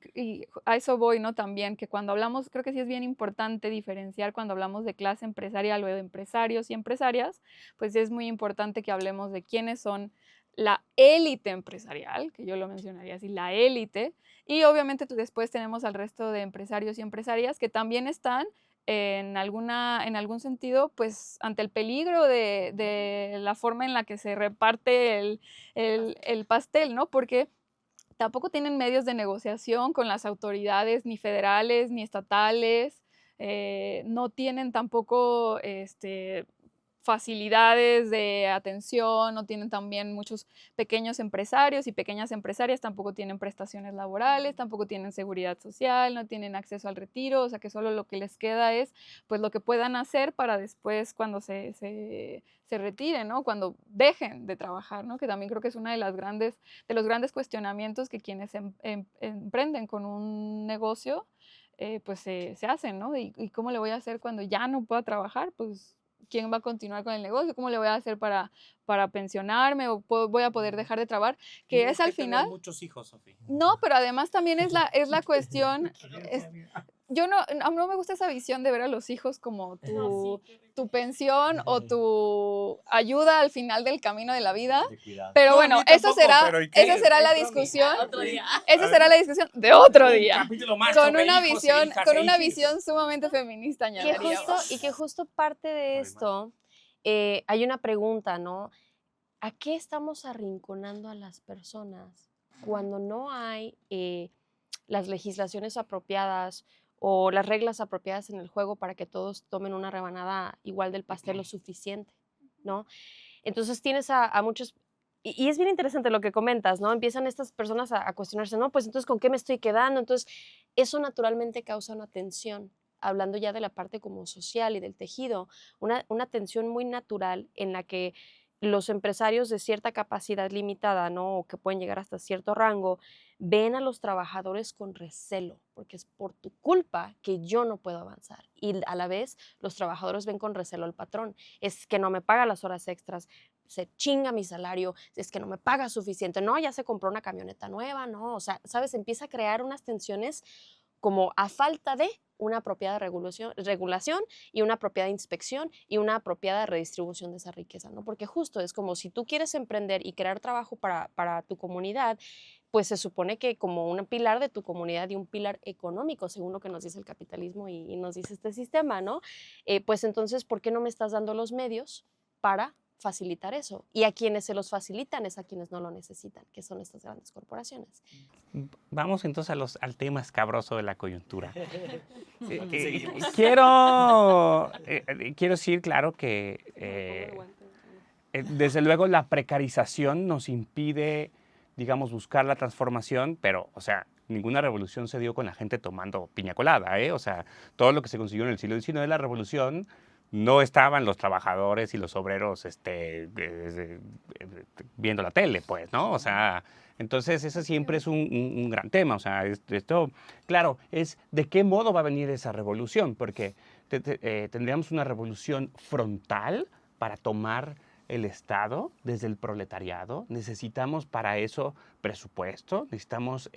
a eso voy, ¿no? También, que cuando hablamos, creo que sí es bien importante diferenciar cuando hablamos de clase empresarial o de empresarios y empresarias, pues es muy importante que hablemos de quiénes son la élite empresarial, que yo lo mencionaría así, la élite, y obviamente después tenemos al resto de empresarios y empresarias que también están en algún sentido, pues ante el peligro de la forma en la que se reparte el pastel, ¿no? Porque tampoco tienen medios de negociación con las autoridades ni federales ni estatales, no tienen tampoco facilidades de atención, no tienen también muchos pequeños empresarios y pequeñas empresarias, tampoco tienen prestaciones laborales, tampoco tienen seguridad social, no tienen acceso al retiro, o sea que solo lo que les queda es pues lo que puedan hacer para después cuando se retiren, ¿no? Cuando dejen de trabajar, ¿no? Que también creo que es una de los grandes cuestionamientos que quienes emprenden con un negocio pues se hacen, ¿no? ¿Y cómo le voy a hacer cuando ya no pueda trabajar? Pues quién va a continuar con el negocio, cómo le voy a hacer para pensionarme o voy a poder dejar de trabajar, que Tienes es al que tener final, muchos hijos, Sofía. no, pero además también es la cuestión, yo no me gusta esa visión de ver a los hijos como tu pensión o tu ayuda al final del camino de la vida, De cuidado. pero No, a bueno, mí tampoco, pero ¿y qué? esa será la Otro discusión, día, otro día. esa será la discusión de otro Un día, capítulo más con sobre una hijos e visión, hijas con e una hijes. visión sumamente feminista Que justo, añadiríamos. y que justo parte de esto, hay una pregunta, ¿no? ¿A qué estamos arrinconando a las personas cuando no hay las legislaciones apropiadas o las reglas apropiadas en el juego para que todos tomen una rebanada igual del pastel lo suficiente, ¿no? Entonces tienes a muchos, y es bien interesante lo que comentas, ¿no? Empiezan estas personas a cuestionarse, ¿no? Pues entonces, ¿con qué me estoy quedando? Entonces, eso naturalmente causa una tensión, hablando ya de la parte como social y del tejido, una tensión muy natural en la que los empresarios de cierta capacidad limitada, ¿no? O que pueden llegar hasta cierto rango, ven a los trabajadores con recelo, porque es por tu culpa que yo no puedo avanzar. Y a la vez, los trabajadores ven con recelo al patrón. Es que no me paga las horas extras, se chinga mi salario, es que no me paga suficiente. No, ya se compró una camioneta nueva, no. O sea, ¿sabes? Empieza a crear unas tensiones como a falta de una apropiada regulación y una apropiada inspección y una apropiada redistribución de esa riqueza, ¿no? Porque justo es como si tú quieres emprender y crear trabajo para tu comunidad, pues se supone que como un pilar de tu comunidad y un pilar económico, según lo que nos dice el capitalismo y nos dice este sistema, ¿no? Pues entonces, ¿por qué no me estás dando los medios para facilitar eso? Y a quienes se los facilitan es a quienes no lo necesitan, que son estas grandes corporaciones. Vamos entonces al tema escabroso de la coyuntura. Seguimos. Quiero decir, claro, que desde luego la precarización nos impide, digamos, buscar la transformación, pero, o sea, ninguna revolución se dio con la gente tomando piña colada, ¿eh? O sea, todo lo que se consiguió en el siglo XIX de la revolución no estaban los trabajadores y los obreros viendo la tele, pues, ¿no? O sea, entonces ese siempre es un gran tema. O sea, esto, claro, es de qué modo va a venir esa revolución, porque tendríamos una revolución frontal para tomar el Estado desde el proletariado. Necesitamos para eso presupuesto, necesitamos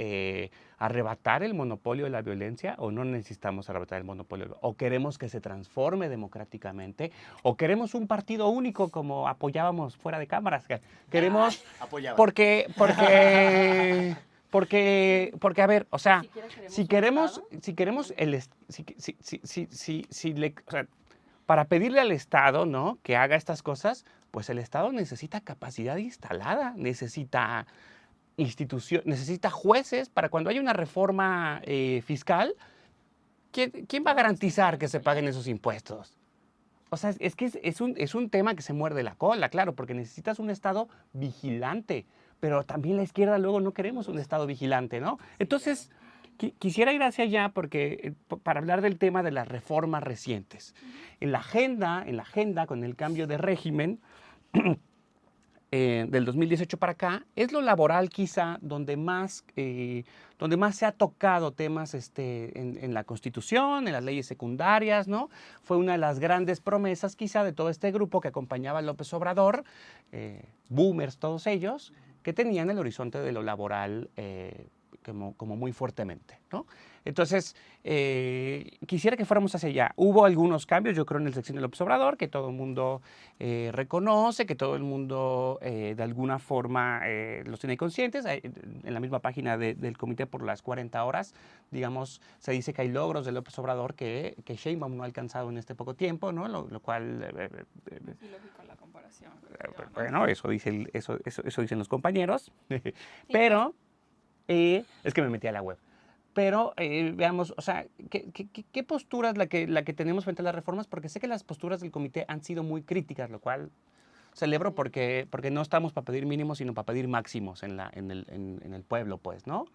arrebatar el monopolio de la violencia o no necesitamos arrebatar el monopolio, o queremos que se transforme democráticamente, o queremos un partido único como apoyábamos fuera de cámaras. Queremos, porque, a ver, o sea, si queremos para pedirle al Estado, ¿no?, que haga estas cosas, pues el Estado necesita capacidad instalada, necesita necesita jueces para cuando haya una reforma fiscal. ¿Quién va a garantizar que se paguen esos impuestos? O sea, es que es un tema que se muerde la cola, claro, porque necesitas un Estado vigilante, pero también la izquierda luego no queremos un Estado vigilante, ¿no? Entonces, quisiera ir hacia allá porque, para hablar del tema de las reformas recientes. En la agenda con el cambio de régimen del 2018 para acá, es lo laboral quizá donde más se ha tocado temas en la Constitución, en las leyes secundarias, ¿no? Fue una de las grandes promesas quizá de todo este grupo que acompañaba a López Obrador, boomers todos ellos, que tenían el horizonte de lo laboral como muy fuertemente, ¿no? Entonces, quisiera que fuéramos hacia allá. Hubo algunos cambios, yo creo, en el sexenio de López Obrador, que todo el mundo reconoce, que todo el mundo de alguna forma los tiene conscientes. En la misma página del Comité por las 40 Horas, digamos, se dice que hay logros de López Obrador que Sheinbaum no ha alcanzado en este poco tiempo, ¿no? Lo cual... Es ilógico la comparación. Bueno, eso dicen los compañeros, pero... es que me metí a la web. Pero veamos, o sea, ¿qué postura es la que tenemos frente a las reformas? Porque sé que las posturas del comité han sido muy críticas, lo cual celebro porque no estamos para pedir mínimos, sino para pedir máximos en el pueblo, pues, ¿no?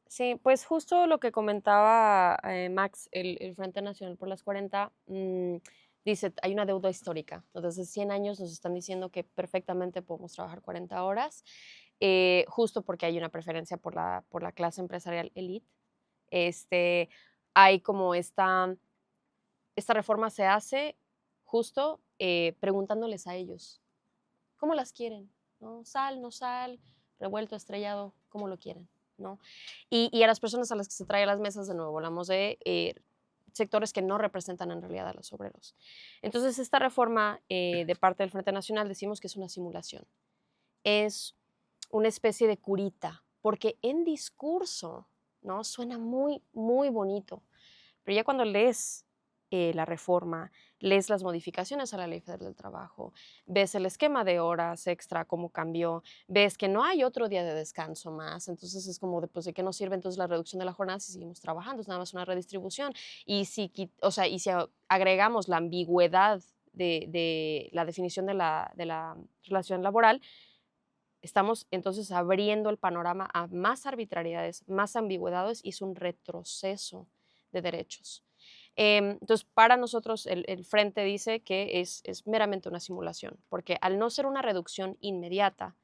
Sí, pues justo lo que comentaba Max, el Frente Nacional por las 40, dice, hay una deuda histórica. Entonces, 100 años nos están diciendo que perfectamente podemos trabajar 40 horas, justo porque hay una preferencia por la clase empresarial elite. Hay como esta reforma se hace justo preguntándoles a ellos, ¿cómo las quieren? ¿No? Sal, no sal, revuelto, estrellado, ¿cómo lo quieren? ¿No? Y a las personas a las que se trae a las mesas, de nuevo, hablamos de sectores que no representan en realidad a los obreros. Entonces, esta reforma de parte del Frente Nacional decimos que es una simulación. Es una especie de curita, porque en discurso, ¿no?, suena muy, muy bonito, pero ya cuando lees la reforma, lees las modificaciones a la Ley Federal del Trabajo, ves el esquema de horas extra, cómo cambió, ves que no hay otro día de descanso más, entonces es como ¿de qué nos sirve entonces la reducción de la jornada si seguimos trabajando? Es nada más una redistribución. Y si agregamos la ambigüedad de la definición de la relación laboral, estamos entonces abriendo el panorama a más arbitrariedades, más ambigüedades, y es un retroceso de derechos. Entonces, para nosotros el Frente dice que es meramente una simulación, porque al no ser una reducción inmediata,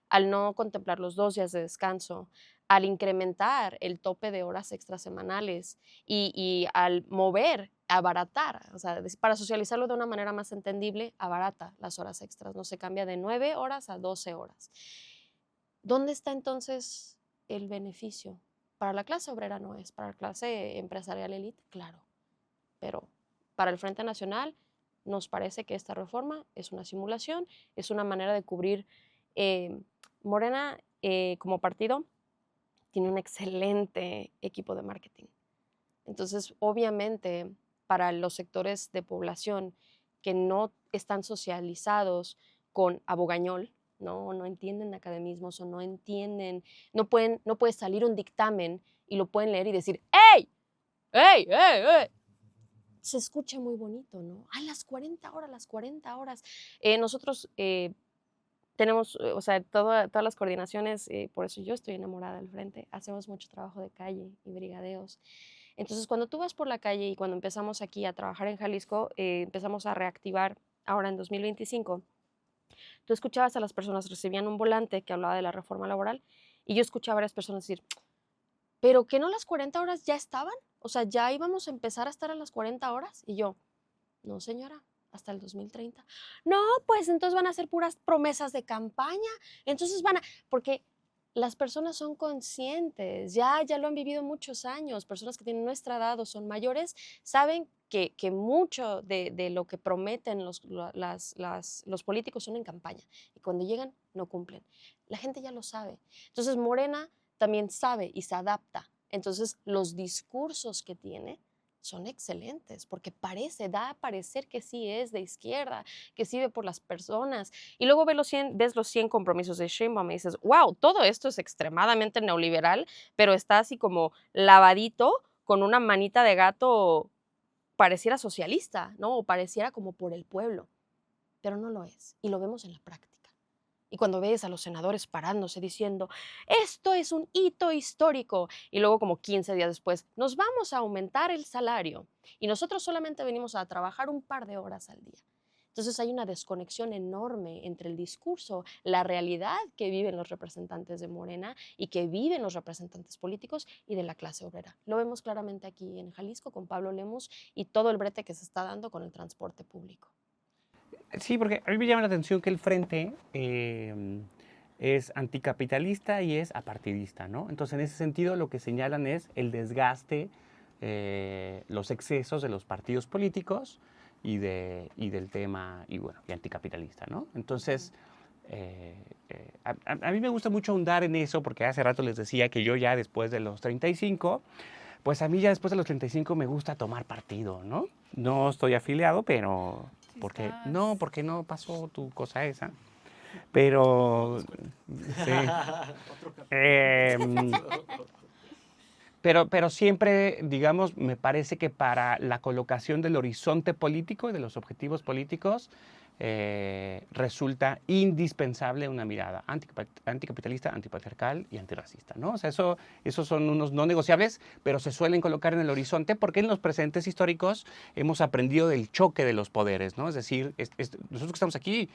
al no contemplar los 2 días de descanso, al incrementar el tope de horas extrasemanales y al mover, abaratar, o sea, para socializarlo de una manera más entendible, abarata las horas extras, no se cambia de 9 horas a 12 horas. ¿Dónde está entonces el beneficio? Para la clase obrera no es, para la clase empresarial élite, claro, pero para el Frente Nacional nos parece que esta reforma es una simulación, es una manera de cubrir. eh, Morena, como partido, tiene un excelente equipo de marketing. Entonces, obviamente, para los sectores de población que no están socializados con abogañol, no entienden academismos o no entienden, no puede salir un dictamen y lo pueden leer y decir, ¡Ey! ¡Ey! ¡Ey! ¡Ey! Se escucha muy bonito, ¿no? ¡Ay, las 40 horas, las 40 horas! Nosotros tenemos, o sea, todas las coordinaciones, por eso yo estoy enamorada del Frente, hacemos mucho trabajo de calle y brigadeos. Entonces, cuando tú vas por la calle y cuando empezamos aquí a trabajar en Jalisco, empezamos a reactivar ahora en 2025, tú escuchabas a las personas, recibían un volante que hablaba de la reforma laboral y yo escuchaba a varias personas decir, ¿pero que no las 40 horas ya estaban? O sea, ¿ya íbamos a empezar a estar a las 40 horas? Y yo, no, señora, hasta el 2030. No, pues entonces van a ser puras promesas de campaña. Entonces porque las personas son conscientes, ya lo han vivido muchos años, personas que tienen nuestra edad o son mayores, saben que mucho de lo que prometen los políticos son en campaña y cuando llegan no cumplen. La gente ya lo sabe. Entonces Morena también sabe y se adapta. Entonces los discursos que tiene son excelentes porque da a parecer que sí es de izquierda, que sí ve por las personas. Y luego ves los 100 compromisos de Sheinbaum y dices, wow, todo esto es extremadamente neoliberal, pero está así como lavadito con una manita de gato, pareciera socialista, ¿no? O pareciera como por el pueblo, pero no lo es. Y lo vemos en la práctica. Y cuando ves a los senadores parándose diciendo, esto es un hito histórico, y luego como 15 días después, nos vamos a aumentar el salario, y nosotros solamente venimos a trabajar un par de horas al día. Entonces hay una desconexión enorme entre el discurso, la realidad que viven los representantes de Morena y que viven los representantes políticos y de la clase obrera. Lo vemos claramente aquí en Jalisco con Pablo Lemus y todo el brete que se está dando con el transporte público. Sí, porque a mí me llama la atención que el Frente es anticapitalista y es apartidista, ¿no? Entonces, en ese sentido, lo que señalan es el desgaste, los excesos de los partidos políticos y del tema, y bueno, y anticapitalista, ¿no? Entonces, a mí me gusta mucho ahondar en eso, porque hace rato les decía que yo ya después de los 35, pues a mí ya después de los 35 me gusta tomar partido, ¿no? No estoy afiliado, pero... Porque no pasó tu cosa esa. Pero... Sí. Pero siempre, digamos, me parece que para la colocación del horizonte político y de los objetivos políticos resulta indispensable una mirada anticapitalista, antipatriarcal y antirracista, ¿no? O sea, esos son unos no negociables, pero se suelen colocar en el horizonte porque en los presentes históricos hemos aprendido del choque de los poderes, ¿no? Es decir, nosotros que estamos aquí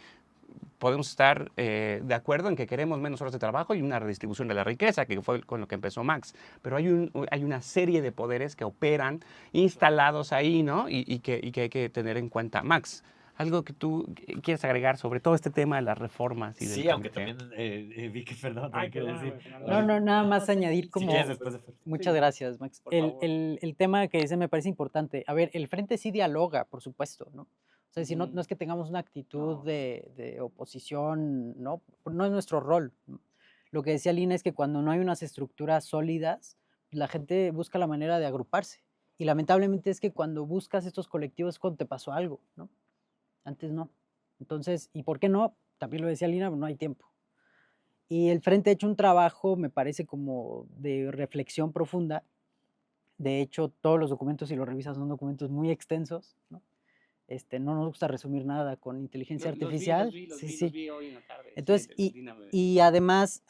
podemos estar de acuerdo en que queremos menos horas de trabajo y una redistribución de la riqueza, que fue con lo que empezó Marx. Pero hay una serie de poderes que operan instalados ahí, ¿no? Y que hay que tener en cuenta. Max, ¿algo que tú quieres agregar sobre todo este tema de las reformas? Y Sí, aunque también vi que Fernando también quiere decir. No, nada más añadir Si como... quieres después de Muchas gracias, Max. Por favor. El tema que dice me parece importante. A ver, el Frente sí dialoga, por supuesto, ¿no? O sea, si no, no es que tengamos una actitud de oposición, ¿no? No es nuestro rol, ¿no? Lo que decía Lina es que cuando no hay unas estructuras sólidas, la gente busca la manera de agruparse. Y lamentablemente es que cuando buscas estos colectivos es cuando te pasó algo, ¿no? Antes no. Entonces, ¿y por qué no? También lo decía Lina, no hay tiempo. Y el Frente ha hecho un trabajo, me parece, como de reflexión profunda. De hecho, todos los documentos, si los revisas, son documentos muy extensos, ¿no? No nos gusta resumir nada con inteligencia artificial. Sí, sí. vi hoy en la tarde. Entonces, y además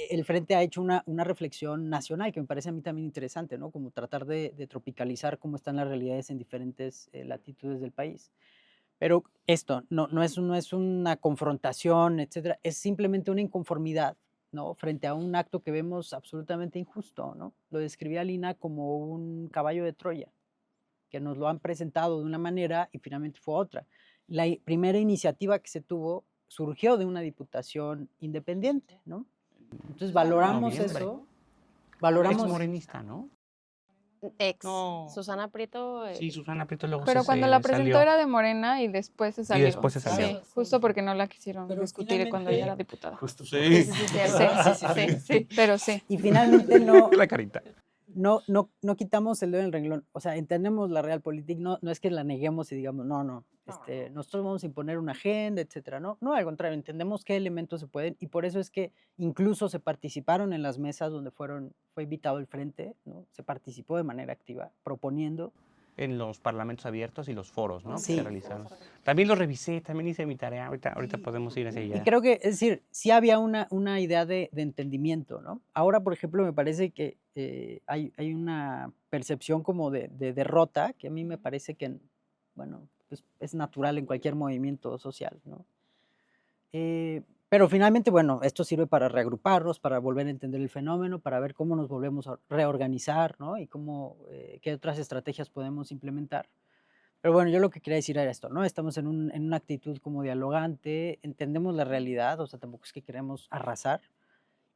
el Frente ha hecho una reflexión nacional que me parece a mí también interesante, ¿no? Como tratar de tropicalizar cómo están las realidades en diferentes latitudes del país. Pero esto no es una confrontación, etcétera, es simplemente una inconformidad, ¿no? Frente a un acto que vemos absolutamente injusto, ¿no? Lo describía Lina como un caballo de Troya, que nos lo han presentado de una manera y finalmente fue otra. La primera iniciativa que se tuvo surgió de una diputación independiente, ¿no? Entonces valoramos Noviembre. eso, Ex valoramos... morenista, ¿no? Ex. No. Susana Prieto. Sí, Susana Prieto luego Pero cuando la presentó salió. era de Morena y después se salió. después se salió. Sí, justo porque no la quisieron Pero discutir cuando ella era finalmente- diputada. Justo. Sí. Sí, pero sí. Y finalmente no, La carita. no quitamos el dedo del renglón. O sea, entendemos la realpolitik, no es que la neguemos y digamos, no, nosotros vamos a imponer una agenda, etcétera. No, al contrario, entendemos qué elementos se pueden y por eso es que incluso se participaron en las mesas donde fue invitado el Frente, ¿no? Se participó de manera activa, proponiendo. En los parlamentos abiertos y los foros, ¿no? Que Sí. se realizaron. También lo revisé, también hice mi tarea. Ahorita podemos ir hacia Y allá. creo que, es decir, sí había una idea de entendimiento, ¿no? Ahora, por ejemplo, me parece que hay una percepción como de derrota, que a mí me parece que, bueno, pues es natural en cualquier movimiento social, ¿no? Pero finalmente, bueno, esto sirve para reagruparnos, para volver a entender el fenómeno, para ver cómo nos volvemos a reorganizar, ¿no? Y qué otras estrategias podemos implementar. Pero bueno, yo lo que quería decir era esto, ¿no? Estamos en una actitud como dialogante, entendemos la realidad, o sea, tampoco es que queremos arrasar,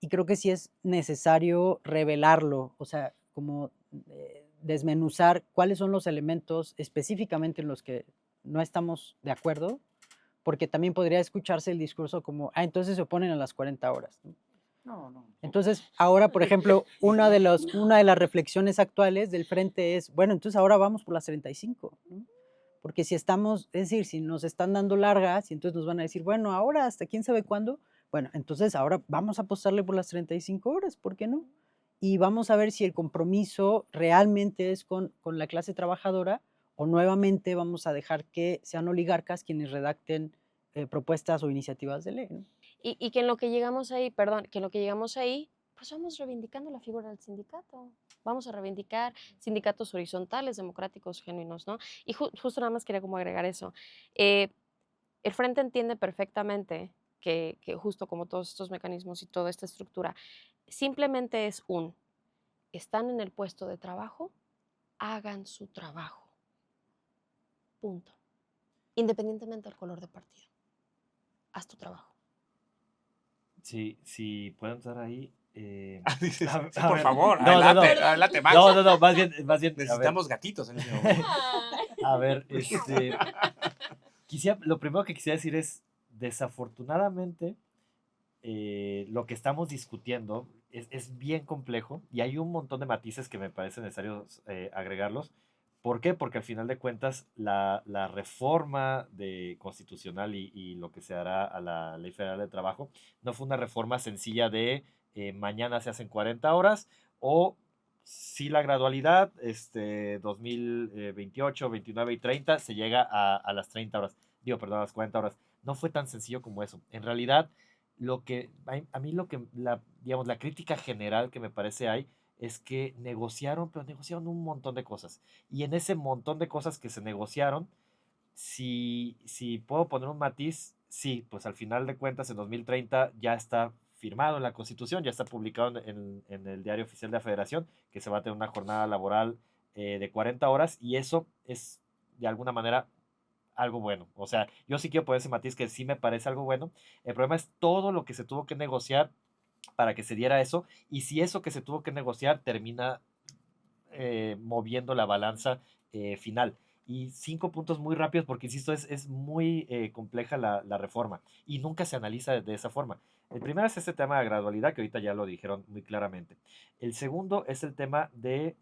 y creo que sí es necesario revelarlo, o sea, como desmenuzar cuáles son los elementos específicamente en los que no estamos de acuerdo, porque también podría escucharse el discurso como, entonces se oponen a las 40 horas, ¿no? No. Entonces, ahora, por ejemplo, una de las reflexiones actuales del Frente es, bueno, entonces ahora vamos por las 35, ¿no? Porque si estamos, es decir, si nos están dando largas y entonces nos van a decir, bueno, ahora hasta quién sabe cuándo, bueno, entonces ahora vamos a apostarle por las 35 horas, ¿por qué no? Y vamos a ver si el compromiso realmente es con la clase trabajadora o nuevamente vamos a dejar que sean oligarcas quienes redacten propuestas o iniciativas de ley, ¿no? Y que en lo que llegamos ahí, pues vamos reivindicando la figura del sindicato. Vamos a reivindicar sindicatos horizontales, democráticos, genuinos, ¿no? Y justo nada más quería como agregar eso. El Frente entiende perfectamente que justo como todos estos mecanismos y toda esta estructura, simplemente están en el puesto de trabajo, hagan su trabajo. Punto. Independientemente del color de partido. Haz tu trabajo. Si puedo entrar ahí. Sí, a por ver. favor, No, adelante, Max. No, más bien. Necesitamos gatitos en ese momento. A ver, lo primero que quisiera decir es, desafortunadamente, lo que estamos discutiendo es bien complejo y hay un montón de matices que me parece necesario agregarlos. ¿Por qué? Porque al final de cuentas la reforma constitucional y lo que se hará a la Ley Federal de Trabajo no fue una reforma sencilla de mañana se hacen 40 horas o si la gradualidad 2028, 29 y 30 se llega a las 30 horas, a las 40 horas. No fue tan sencillo como eso. En realidad, a mí la crítica general que me parece hay es que negociaron un montón de cosas. Y en ese montón de cosas que se negociaron, si puedo poner un matiz, sí, pues al final de cuentas en 2030 ya está firmado en la Constitución, ya está publicado en el Diario Oficial de la Federación, que se va a tener una jornada laboral de 40 horas y eso es de alguna manera algo bueno. O sea, yo sí quiero poner ese matiz que sí me parece algo bueno. El problema es todo lo que se tuvo que negociar para que se diera eso y si eso que se tuvo que negociar termina moviendo la balanza final. Y 5 puntos muy rápidos porque, insisto, es muy compleja la reforma y nunca se analiza de esa forma. El primero es este tema de gradualidad que ahorita ya lo dijeron muy claramente. El segundo es el tema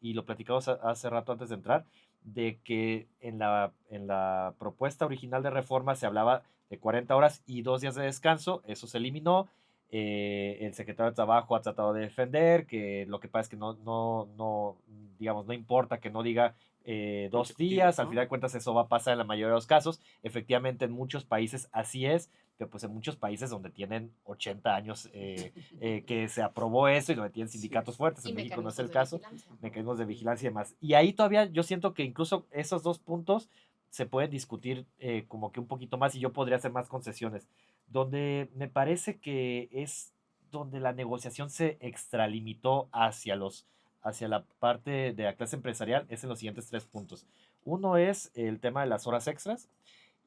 y lo platicamos hace rato antes de entrar, de que en la propuesta original de reforma se hablaba de 40 horas y 2 días de descanso, eso se eliminó. El secretario de Trabajo ha tratado de defender que lo que pasa es que no digamos, no importa que no diga 2 Mucho días, tiempo, al ¿no? final de cuentas eso va a pasar en la mayoría de los casos. Efectivamente, en muchos países así es, pero pues en muchos países donde tienen 80 años que se aprobó eso y donde tienen sindicatos fuertes, Y en México no es el mecanismos de caso, vigilancia, ¿no? mecanismos de vigilancia y demás. Y ahí todavía yo siento que incluso esos 2 puntos se pueden discutir como que un poquito más y yo podría hacer más concesiones. Donde me parece que es donde la negociación se extralimitó hacia la parte de la clase empresarial es en los siguientes 3 puntos. Uno es el tema de las horas extras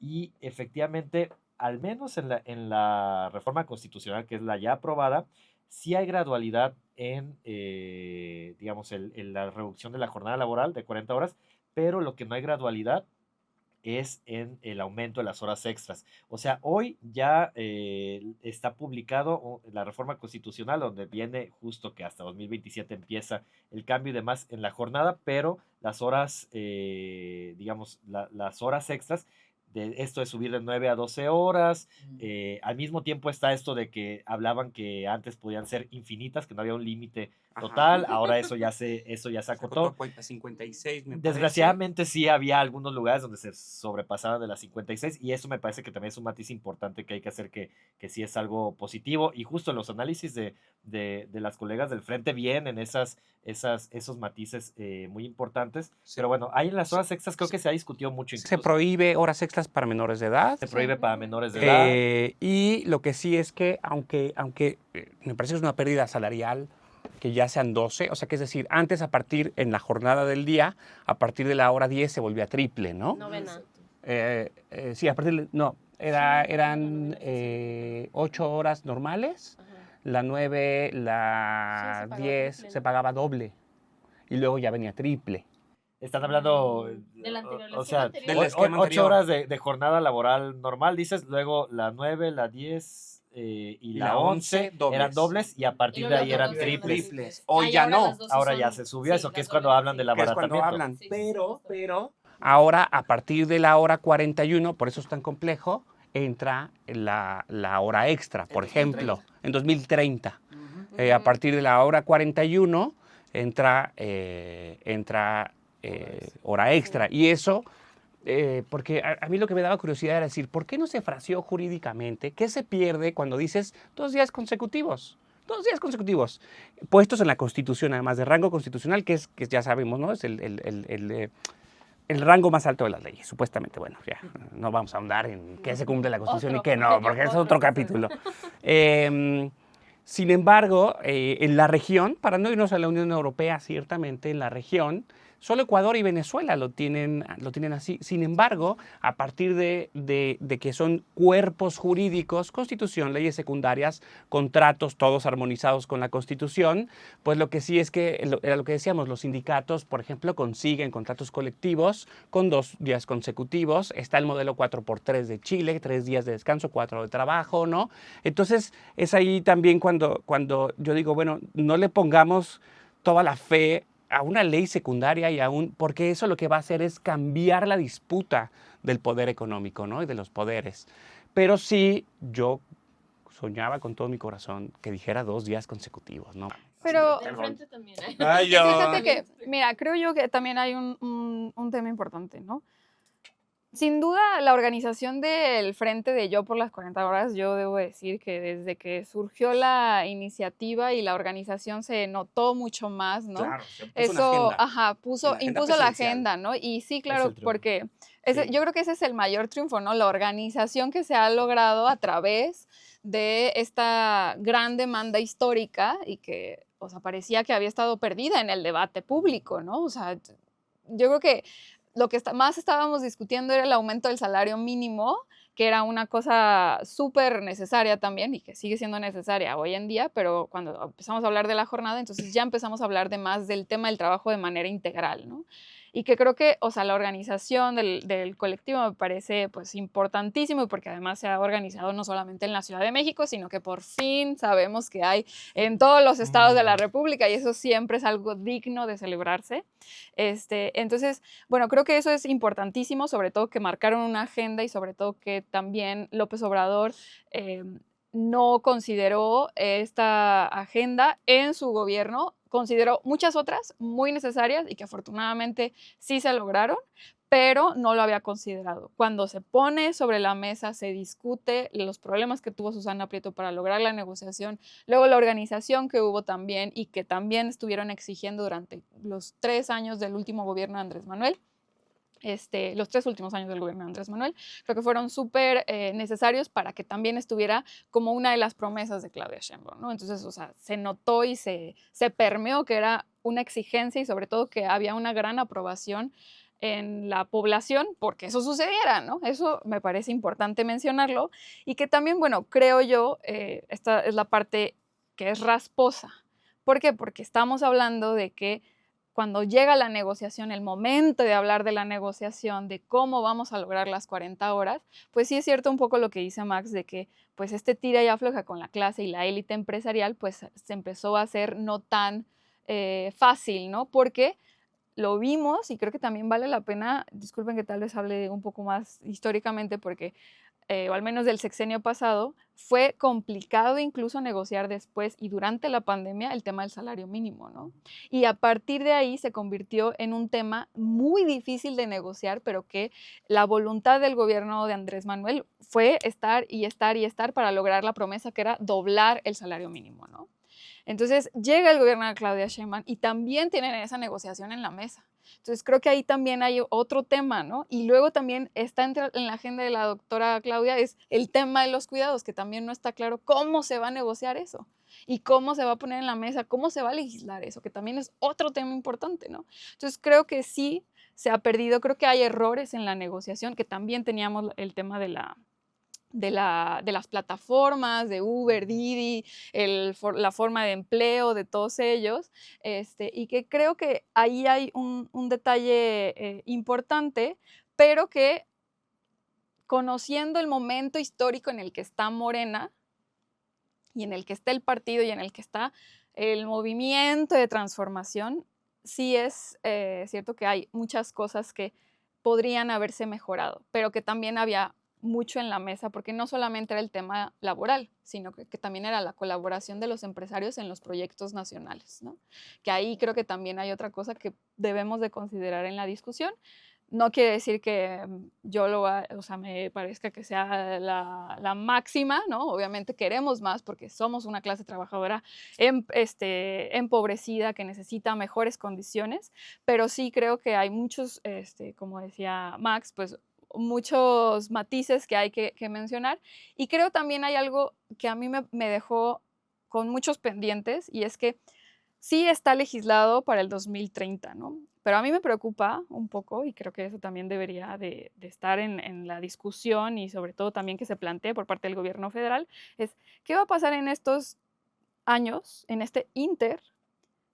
y efectivamente, al menos en la reforma constitucional, que es la ya aprobada, sí hay gradualidad en, digamos, en la reducción de la jornada laboral de 40 horas, pero lo que no hay gradualidad es en el aumento de las horas extras. O sea, hoy ya está publicado la reforma constitucional donde viene justo que hasta 2027 empieza el cambio y demás en la jornada, pero las horas, digamos, las horas extras, de esto de subir de 9 a 12 horas, al mismo tiempo está esto de que hablaban que antes podían ser infinitas, que no había un límite Ajá. total, ahora eso ya se Se acotó. acotó a 56, me parece. Desgraciadamente sí había algunos lugares donde se sobrepasaban de las 56 y eso me parece que también es un matiz importante que hay que hacer que sí es algo positivo y justo en los análisis de las colegas del frente vienen esos matices muy importantes, Sí. pero bueno, ahí en las Sí. horas extras creo que se ha discutido mucho Se incluso. prohíbe horas extras para menores de edad. Se prohíbe para menores de edad. Y lo que sí es que, aunque me parece que es una pérdida salarial, que ya sean 12, o sea que es decir, antes a partir en la jornada del día, a partir de la hora 10 se volvía triple, ¿no? Novena. Sí, a partir de, no, eran 8 horas normales, Ajá. la 9, Sí, la se pagaba 10 triple, se ¿no? pagaba doble y luego ya venía triple. Están hablando, Del anterior, el o esquema sea, anterior. Del esquema 8 anterior. horas de jornada laboral normal, dices, luego la 9, la 10 y la 11 eran dobles y a partir Y de luego ahí las eran 12 eran triples. triples. Ah, Hoy y ya ahora no. las 12 Ahora son- ya se subió sí, eso, que las es cuando dobles, hablan sí. del Que es cuando abaratamiento. hablan. Sí, sí, Pero, justo. ahora a partir de la hora 41, por eso es tan complejo, entra la hora extra, por ejemplo, en 2030. A partir de la hora 41 entra hora extra. Y eso, porque a mí lo que me daba curiosidad era decir, ¿por qué no se fraseó jurídicamente? ¿Qué se pierde cuando dices 2 días consecutivos? 2 días consecutivos, puestos en la Constitución, además de rango constitucional, que ya sabemos, ¿no? Es el rango más alto de las leyes, supuestamente. Bueno, ya no vamos a ahondar en qué se cumple la Constitución y Otro, qué no, porque es otro capítulo. Sin embargo, en la región, para no irnos a la Unión Europea, ciertamente en la región, solo Ecuador y Venezuela lo tienen así. Sin embargo, a partir de que son cuerpos jurídicos, Constitución, leyes secundarias, contratos, todos armonizados con la Constitución, pues lo que sí es que, era lo que decíamos, los sindicatos, por ejemplo, consiguen contratos colectivos con 2 días consecutivos. Está el modelo 4x3 de Chile, 3 días de descanso, 4 de trabajo, ¿no? Entonces, es ahí también cuando yo digo, bueno, no le pongamos toda la fe a una ley secundaria porque eso lo que va a hacer es cambiar la disputa del poder económico, ¿no? Y de los poderes. Pero sí, yo soñaba con todo mi corazón que dijera 2 días consecutivos, ¿no? Pero Del frente también. Ay, yo. fíjate que, mira, creo yo que también hay un tema importante, ¿no? Sin duda, la organización del Frente de Yo por las 40 horas, yo debo decir que desde que surgió la iniciativa y la organización se notó mucho más, ¿no? Claro, se puso una Eso, agenda. ajá, En la agenda impuso la presidencial. agenda, ¿no? Y sí, el claro, triunfo. porque Sí. yo creo que ese es el mayor triunfo, ¿no? La organización que se ha logrado a través de esta gran demanda histórica y que, o sea, parecía que había estado perdida en el debate público, ¿no? O sea, yo creo que lo que más estábamos discutiendo era el aumento del salario mínimo, que era una cosa súper necesaria también y que sigue siendo necesaria hoy en día, pero cuando empezamos a hablar de la jornada, entonces ya empezamos a hablar de más del tema del trabajo de manera integral, ¿no? Y que creo que, o sea, la organización del colectivo me parece pues importantísimo y porque además se ha organizado no solamente en la Ciudad de México, sino que por fin sabemos que hay en todos los estados de la República y eso siempre es algo digno de celebrarse. Entonces, bueno, creo que eso es importantísimo, sobre todo que marcaron una agenda y sobre todo que también López Obrador no consideró esta agenda en su gobierno consideró muchas otras muy necesarias y que afortunadamente sí se lograron, pero no lo había considerado. Cuando se pone sobre la mesa, se discute los problemas que tuvo Susana Prieto para lograr la negociación, luego la organización que hubo también y que también estuvieron exigiendo durante los 3 años del último gobierno de Andrés Manuel. Los 3 últimos años del gobierno de Andrés Manuel, creo que fueron súper necesarios para que también estuviera como una de las promesas de Claudia Sheinbaum, ¿no? Entonces, o sea, se notó y se permeó que era una exigencia y sobre todo que había una gran aprobación en la población porque eso sucediera, ¿no? Eso me parece importante mencionarlo y que también, bueno, creo yo, esta es la parte que es rasposa. ¿Por qué? Porque estamos hablando de que cuando llega la negociación, el momento de hablar de la negociación, de cómo vamos a lograr las 40 horas, pues sí es cierto un poco lo que dice Max, de que pues este tira y afloja con la clase y la élite empresarial, pues se empezó a hacer no tan fácil, ¿no? Porque lo vimos y creo que también vale la pena, disculpen que tal vez hable un poco más históricamente, porque o al menos del sexenio pasado, fue complicado incluso negociar después y durante la pandemia el tema del salario mínimo, ¿no? Y a partir de ahí se convirtió en un tema muy difícil de negociar, pero que la voluntad del gobierno de Andrés Manuel fue estar y estar y estar para lograr la promesa que era doblar el salario mínimo, ¿no? Entonces llega el gobierno de Claudia Sheinbaum y también tienen esa negociación en la mesa. Entonces creo que ahí también hay otro tema, ¿no? Y luego también está en la agenda de la doctora Claudia es el tema de los cuidados, que también no está claro cómo se va a negociar eso y cómo se va a poner en la mesa, cómo se va a legislar eso, que también es otro tema importante, ¿no? Entonces creo que sí se ha perdido, creo que hay errores en la negociación, que también teníamos el tema de las plataformas, de Uber, Didi, la forma de empleo de todos ellos, y que creo que ahí hay un detalle importante, pero que conociendo el momento histórico en el que está Morena y en el que está el partido y en el que está el movimiento de transformación, sí es cierto que hay muchas cosas que podrían haberse mejorado, pero que también había mucho en la mesa, porque no solamente era el tema laboral, sino que también era la colaboración de los empresarios en los proyectos nacionales, ¿no? Que ahí creo que también hay otra cosa que debemos de considerar en la discusión. No quiere decir que yo o sea, me parezca que sea la máxima, ¿no? Obviamente queremos más porque somos una clase trabajadora empobrecida que necesita mejores condiciones, pero sí creo que hay muchos, como decía Max, pues muchos matices que hay que mencionar. Y creo también hay algo que a mí me dejó con muchos pendientes y es que sí está legislado para el 2030, ¿no? Pero a mí me preocupa un poco y creo que eso también debería de estar en la discusión y sobre todo también que se plantee por parte del gobierno federal, es qué va a pasar en estos años, en este inter,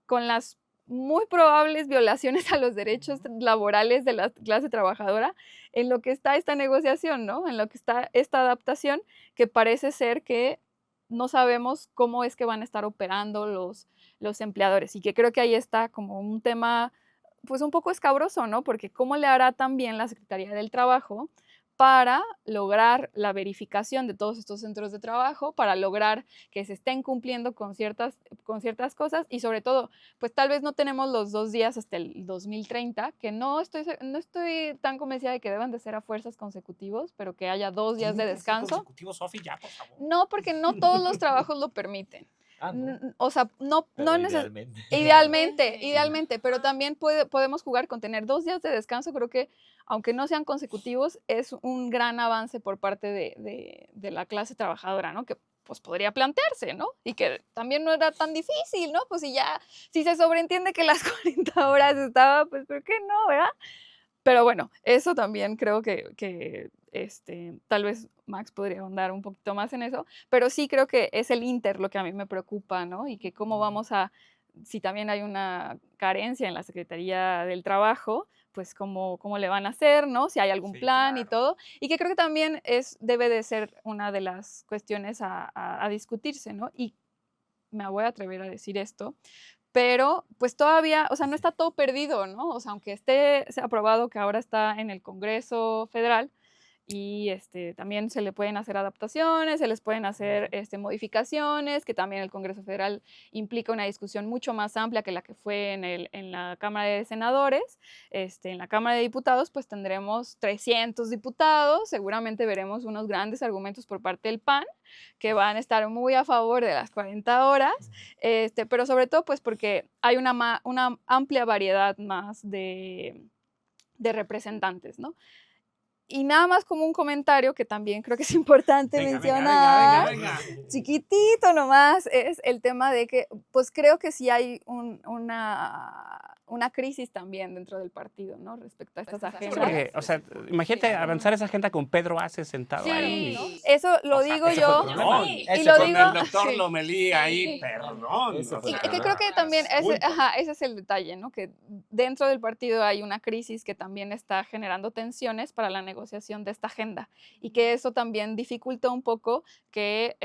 con las muy probables violaciones a los derechos laborales de la clase trabajadora en lo que está esta negociación, ¿no? En lo que está esta adaptación que parece ser que no sabemos cómo es que van a estar operando los empleadores y que creo que ahí está como un tema pues un poco escabroso, ¿no? Porque cómo le hará también la Secretaría del Trabajo para lograr la verificación de todos estos centros de trabajo, para lograr que se estén cumpliendo con ciertas cosas y sobre todo, pues tal vez no tenemos los 2 días hasta el 2030, que no estoy tan convencida de que deban de ser a fuerzas consecutivos, pero que haya 2 días de descanso. Consecutivos, Sofi, ya, por favor. No, porque no todos los trabajos lo permiten. ¿No? O sea, no Pero necesariamente. idealmente. Idealmente, pero también podemos jugar con tener 2 días de descanso. Creo que, aunque no sean consecutivos, es un gran avance por parte de la clase trabajadora, ¿no? Que pues podría plantearse, ¿no? Y que también no era tan difícil, ¿no? Pues si se sobreentiende que las 40 horas estaba, pues ¿por qué no, verdad? Pero bueno, eso también creo que tal vez Max podría ahondar un poquito más en eso, pero sí creo que es el inter lo que a mí me preocupa, ¿no? Y que cómo vamos si también hay una carencia en la Secretaría del Trabajo, pues cómo le van a hacer, ¿no? Si hay algún Sí, plan y claro. todo. Y que creo que también debe de ser una de las cuestiones a discutirse, ¿no? Y me voy a atrever a decir esto, pero pues todavía, o sea, no está todo perdido, ¿no? O sea, aunque esté aprobado que ahora está en el Congreso Federal, y también se le pueden hacer adaptaciones, se les pueden hacer modificaciones, que también el Congreso Federal implica una discusión mucho más amplia que la que fue en la Cámara de Senadores. En la Cámara de Diputados pues tendremos 300 diputados, seguramente veremos unos grandes argumentos por parte del PAN, que van a estar muy a favor de las 40 horas, pero sobre todo pues porque hay una amplia variedad más de representantes, ¿no? Y nada más como un comentario que también creo que es importante mencionar, chiquitito nomás, es el tema de que, pues creo que sí hay una crisis también dentro del partido, ¿no? Respecto a estas Sí, agendas. porque, o sea, imagínate avanzar esa agenda con Pedro Ace sentado Sí, ahí. eso lo digo ese yo. fue el problema. Y Ese lo con digo. el doctor Sí. Lomelí ahí, perdón. Ese fue Y el que problema. creo que también ese es el detalle, ¿no? Que dentro del partido hay una crisis que también está generando tensiones para la negociación de esta agenda y que eso también dificulta un poco que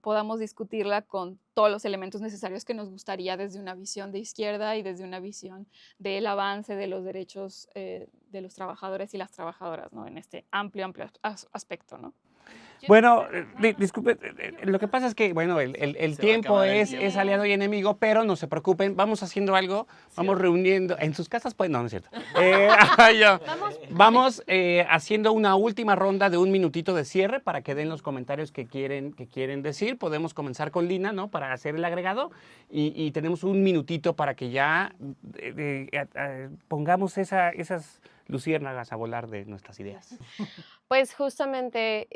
podamos discutirla con todos los elementos necesarios que nos gustaría desde una visión de izquierda y desde una visión del avance de los derechos de los trabajadores y las trabajadoras, ¿no? En este amplio aspecto, ¿no? Bueno, disculpe, lo que pasa es que, bueno, el Se va a tiempo acabar el es tiempo. aliado y enemigo, pero no se preocupen, vamos haciendo algo, vamos reuniendo, en sus casas, pues, no es cierto. Vamos haciendo una última ronda de un minutito de cierre para que den los comentarios que quieren decir. Podemos comenzar con Lina, ¿no? Para hacer el agregado y tenemos un minutito para que ya pongamos esas luciérnagas a volar de nuestras ideas. Pues justamente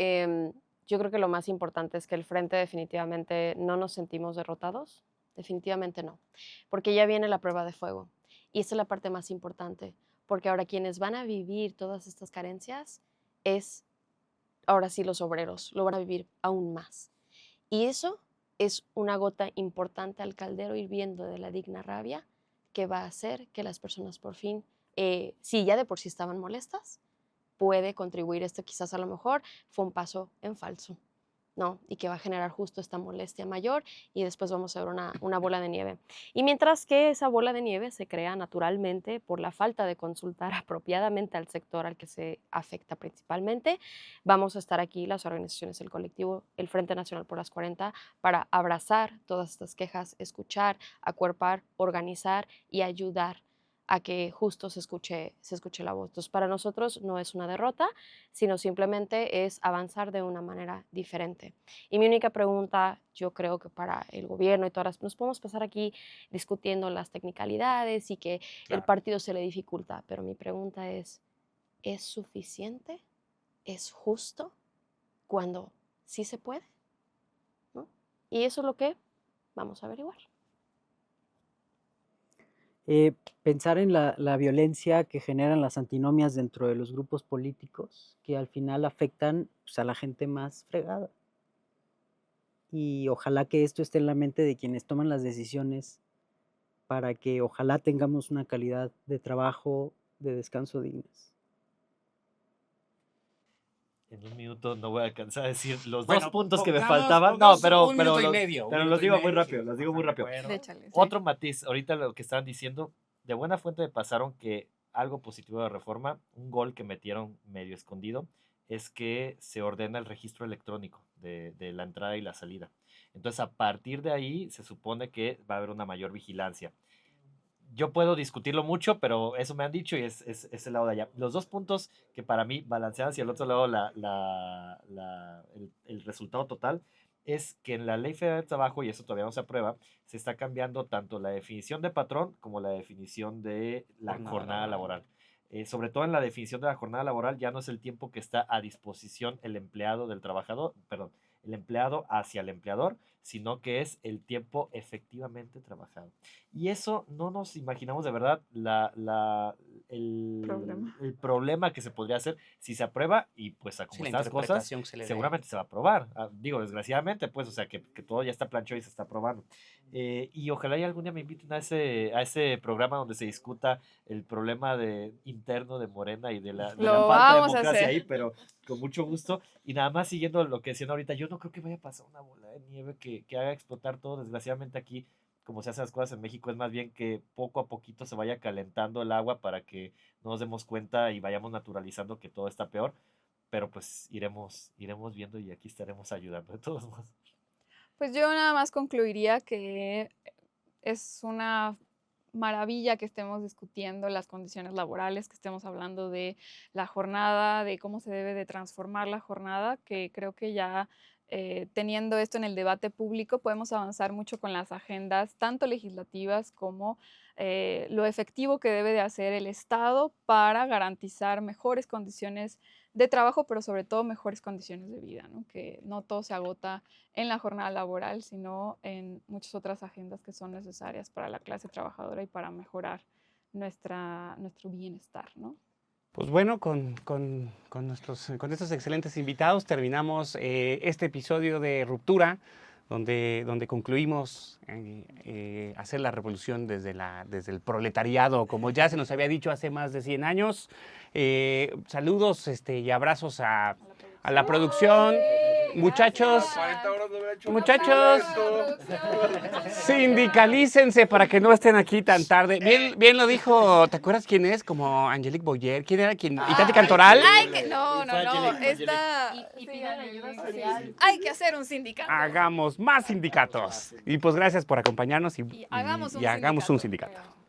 yo creo que lo más importante es que el frente definitivamente no nos sentimos derrotados, definitivamente no, porque ya viene la prueba de fuego y esa es la parte más importante, porque ahora quienes van a vivir todas estas carencias es, ahora sí, los obreros, lo van a vivir aún más. Y eso es una gota importante al caldero hirviendo de la digna rabia que va a hacer que las personas por fin, si ya de por sí estaban molestas, puede contribuir, esto quizás a lo mejor fue un paso en falso, ¿no? Y que va a generar justo esta molestia mayor y después vamos a ver una bola de nieve. Y mientras que esa bola de nieve se crea naturalmente por la falta de consultar apropiadamente al sector al que se afecta principalmente, vamos a estar aquí las organizaciones, el colectivo, el Frente Nacional por las 40, para abrazar todas estas quejas, escuchar, acuerpar, organizar y ayudar a que justo se escuche la voz. Entonces, para nosotros no es una derrota, sino simplemente es avanzar de una manera diferente. Y mi única pregunta, yo creo que para el gobierno y todas nos podemos pasar aquí discutiendo las tecnicalidades y que el partido se le dificulta, pero mi pregunta ¿es suficiente? ¿Es justo cuando sí se puede? ¿No? Y eso es lo que vamos a averiguar. Pensar en la violencia que generan las antinomias dentro de los grupos políticos, que al final afectan pues, a la gente más fregada. Y ojalá que esto esté en la mente de quienes toman las decisiones para que ojalá tengamos una calidad de trabajo, de descanso dignas. En un minuto no voy a alcanzar a decir los Bueno, dos puntos que me pongamos faltaban. No, pero un minuto y medio, pero un los minuto y digo muy medio, rápido, si los digo muy estás de rápido. acuerdo. Échale, sí. Otro matiz, ahorita lo que estaban diciendo, de buena fuente me pasaron que algo positivo de reforma, un gol que metieron medio escondido, es que se ordena el registro electrónico de la entrada y la salida. Entonces, a partir de ahí, se supone que va a haber una mayor vigilancia. Yo puedo discutirlo mucho, pero eso me han dicho y es el lado de allá. Los dos puntos que para mí balancean hacia el otro lado el resultado total es que en la Ley Federal de Trabajo, y eso todavía no se aprueba, se está cambiando tanto la definición de patrón como la definición de la jornada laboral. Sobre todo en la definición de la jornada laboral ya no es el tiempo que está a disposición el empleado del trabajador, perdón, el empleado hacia el empleador, sino que es el tiempo efectivamente trabajado. Y eso no nos imaginamos de verdad el problema que se podría hacer si se aprueba y pues a como están las cosas, seguramente se va a aprobar. Digo, desgraciadamente, pues, o sea, que todo ya está planchado y se está aprobando. Y ojalá y algún día me inviten a ese programa donde se discuta el problema interno de Morena y de la falta de democracia ahí, pero con mucho gusto. Y nada más siguiendo lo que decían ahorita, yo no creo que vaya a pasar una bola de nieve que haga explotar todo. Desgraciadamente aquí, como se hacen las cosas en México, es más bien que poco a poquito se vaya calentando el agua para que no nos demos cuenta y vayamos naturalizando que todo está peor. pero pues iremos viendo y aquí estaremos ayudando de todos modos. Pues yo nada más concluiría que es una maravilla que estemos discutiendo las condiciones laborales, que estemos hablando de la jornada, de cómo se debe de transformar la jornada, que creo que ya teniendo esto en el debate público podemos avanzar mucho con las agendas, tanto legislativas como lo efectivo que debe de hacer el Estado para garantizar mejores condiciones de trabajo, pero sobre todo mejores condiciones de vida, ¿no? Que no todo se agota en la jornada laboral, sino en muchas otras agendas que son necesarias para la clase trabajadora y para mejorar nuestro bienestar, ¿no? Pues bueno, con estos excelentes invitados terminamos este episodio de Ruptura, donde concluimos hacer la revolución desde el proletariado, como ya se nos había dicho hace más de 100 años. Saludos y abrazos a la producción. Muchachos, sindicalícense para que no estén aquí tan tarde. Bien lo dijo, ¿te acuerdas quién es? Como Angelique Boyer, ¿quién era? ¿Quién? ¿Y Tati Cantoral? Ay, que no, esta... Hay que hacer un sindicato. Hagamos más sindicatos. Y pues gracias por acompañarnos y hagamos un hagamos un sindicato. sindicato.